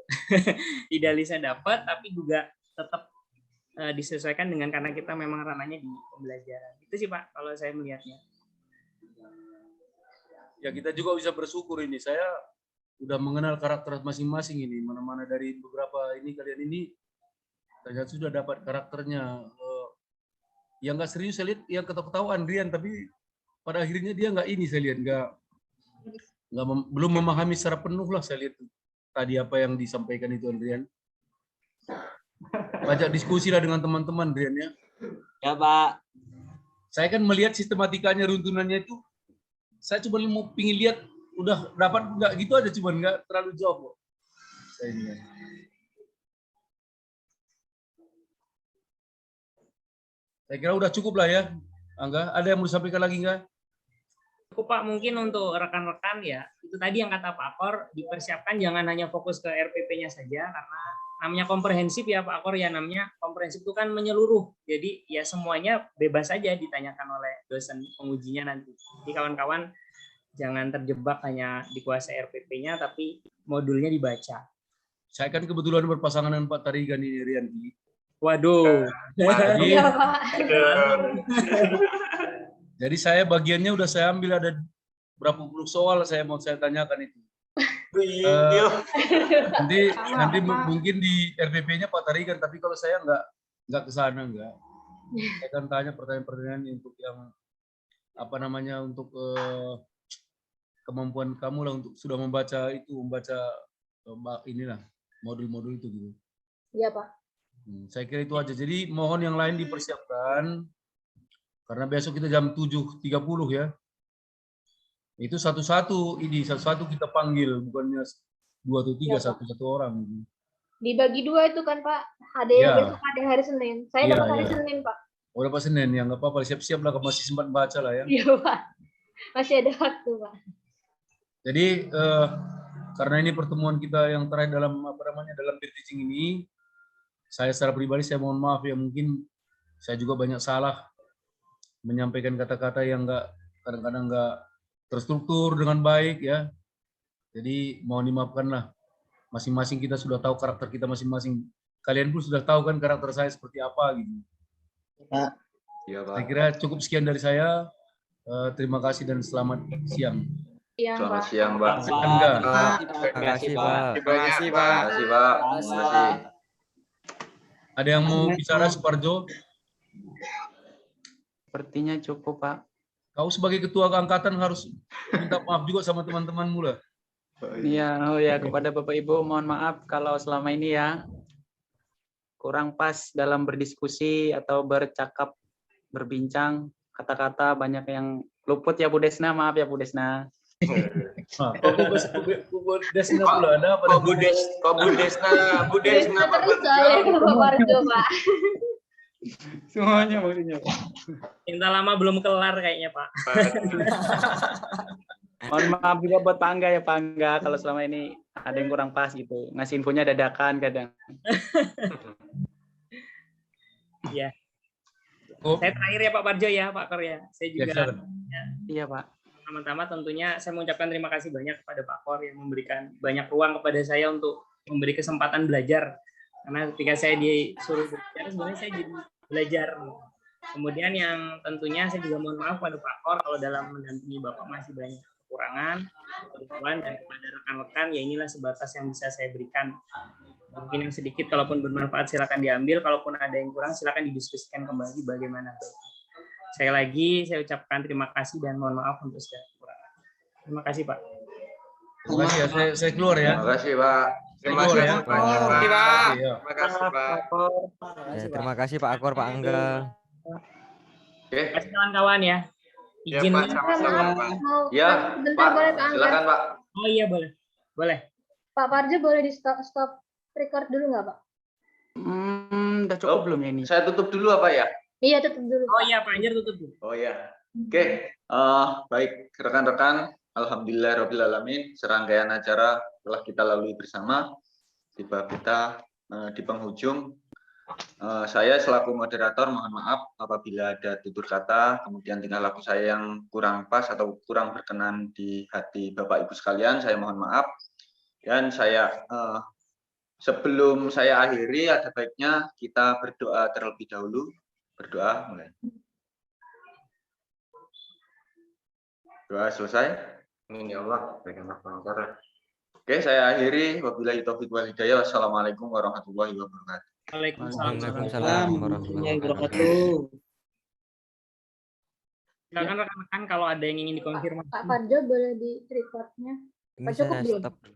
Idealisnya dapat tapi juga tetap disesuaikan dengan karena kita memang ranahnya di pembelajaran. Itu sih Pak kalau saya melihatnya.
Ya kita juga bisa bersyukur ini. Saya udah mengenal karakter masing-masing ini. Mana-mana dari beberapa ini kalian ini saya sudah dapat karakternya. Yang nggak serius saya lihat yang ketawa-ketawa Andrian, tapi pada akhirnya dia nggak ini saya lihat belum memahami secara penuh lah saya lihat tadi apa yang disampaikan itu Andrian. Banyak diskusi lah dengan teman-teman Andrian ya.
Ya Pak.
Saya kan melihat sistematikanya runtunannya itu, saya cuma mau pingin lihat udah dapat nggak gitu aja, cuma nggak terlalu jauh. Saya kira udah cukup lah ya. Angga, ada yang mau disampaikan lagi nggak?
Cukup Pak, mungkin untuk rekan-rekan ya, itu tadi yang kata Pak Akor, dipersiapkan jangan hanya fokus ke RPP-nya saja, karena namanya komprehensif ya Pak Akor, ya namanya komprehensif itu kan menyeluruh. Jadi ya semuanya bebas saja ditanyakan oleh dosen pengujinya nanti. Jadi kawan-kawan Jangan terjebak hanya dikuasai RPP-nya, tapi modulnya dibaca.
Saya kan kebetulan berpasangan dengan Pak Tarigan ini, Rianti.
Waduh.
Jadi,
Iya, Pak.
jadi saya bagiannya udah saya ambil, ada berapa puluh soal mau saya tanyakan itu. Nanti mungkin di RPP-nya Pak Tarigan, tapi kalau saya nggak ke sana, nggak. Saya akan tanya pertanyaan-pertanyaan untuk yang apa namanya, untuk kemampuan kamu lah untuk sudah membaca inilah modul-modul itu gitu.
Iya, Pak.
Saya kira itu aja. Jadi mohon yang lain dipersiapkan karena besok kita jam 7.30 ya. Itu satu-satu kita panggil, bukannya 2 atau 3,
Iya, Pak.
satu orang.
Dibagi 2 itu kan, Pak. Ada yang
Iya.
besok, ada yang hari Senin. Saya
Iya,
dapat hari
iya.
Senin, Pak.
Oh, dapat Senin, ya nggak apa-apa, siap-siap lah, masih sempat baca lah ya.
Iya, Pak. Masih ada waktu, Pak.
Jadi karena ini pertemuan kita yang terakhir dalam dalam peer teaching ini, saya secara pribadi saya mohon maaf ya, mungkin saya juga banyak salah menyampaikan kata-kata yang kadang-kadang nggak terstruktur dengan baik ya. Jadi mohon dimaafkan lah. Masing-masing kita sudah tahu karakter kita masing-masing. Kalian pun sudah tahu kan karakter saya seperti apa gitu.
Iya, Pak.
Saya kira cukup sekian dari saya. Terima kasih dan selamat siang.
Iya,
Selamat
Pak.
siang, Pak.
Angga.
Terima kasih, Pak.
Terima kasih, Pak. Terima kasih.
Ada yang mau bicara, Suparjo?
Sepertinya cukup, Pak.
Kau sebagai ketua angkatan harus minta maaf juga sama teman-temanmu lah.
Iya, oh ya, kepada Bapak Ibu mohon maaf kalau selama ini ya kurang pas dalam berdiskusi atau bercakap, berbincang, kata-kata banyak yang luput ya Bu Desna, maaf ya Bu Desna.
Bu Desna pula ada apa?
Kok Bu Desna
Terus
Pak
soalnya ke Pak Parjo, Pak.
Semuanya maksudnya.
Cinta lama belum kelar kayaknya, Pak.
Mohon maaf juga buat Pak Angga ya, Pak Angga, kalau selama ini ada yang kurang pas gitu. Ngasih infonya dadakan kadang.
Iya.
Oh,
Saya terakhir ya Pak Parjo ya, Pak Kor ya. Saya juga
Iya, Pak.
pertama-tama tentunya saya mengucapkan terima kasih banyak kepada Pak Kor yang memberikan banyak ruang kepada saya untuk memberi kesempatan belajar. Karena ketika saya disuruh belajar, sebenarnya saya jadi belajar. Kemudian yang tentunya saya juga mohon maaf pada Pak Kor kalau dalam mendampingi Bapak masih banyak kekurangan, kebutuhan, dan kepada rekan-rekan ya inilah sebatas yang bisa saya berikan. Mungkin yang sedikit kalaupun bermanfaat silakan diambil, kalaupun ada yang kurang silakan didiskusikan kembali bagaimana. Sekali lagi saya ucapkan terima kasih dan mohon maaf untuk segala kekurangan. Terima kasih Pak.
terima kasih ya. Saya keluar ya.
Terima kasih, Pak.
Terima kasih ya.
Pak.
Iya.
Terima kasih, Pak.
Ya, terima kasih Pak Akor, Pak Angga.
Oke.
Terima kasih kawan-kawan ya.
Ya,
Izin.
Pak, sama-sama, Pak.
Mau
Ya,
sebentar
Pak.
boleh Pak Angga?
Silakan, Pak.
Oh iya boleh. Boleh.
Pak Parjo boleh di stop record dulu nggak, Pak?
Udah cukup belum ya ini?
Saya tutup dulu apa ya?
Iya, tutup dulu.
Oh iya Pak Anjar tutup dulu.
Oh ya. Oke. Baik rekan-rekan, alhamdulillahirobbilalamin, serangkaian acara telah kita lalui bersama. Tiba kita di penghujung. Saya selaku moderator mohon maaf apabila ada tutur kata, kemudian tingkah laku saya yang kurang pas atau kurang berkenan di hati Bapak Ibu sekalian, saya mohon maaf. Dan saya sebelum saya akhiri, ada baiknya kita berdoa terlebih dahulu. Berdoa mulai. Doa selesai. Amin ya Allah. Oke, saya akhiri. Wabillahi taufiq wal hidayah. Wassalamualaikum warahmatullahi wabarakatuh.
Waalaikumsalam warahmatullahi wabarakatuh.
Silakan rekan-rekan kalau ada yang ingin dikonfirmasi.
Pak Parjo boleh di recordnya.
Ini
Pak cukup
saya
belum?
stop.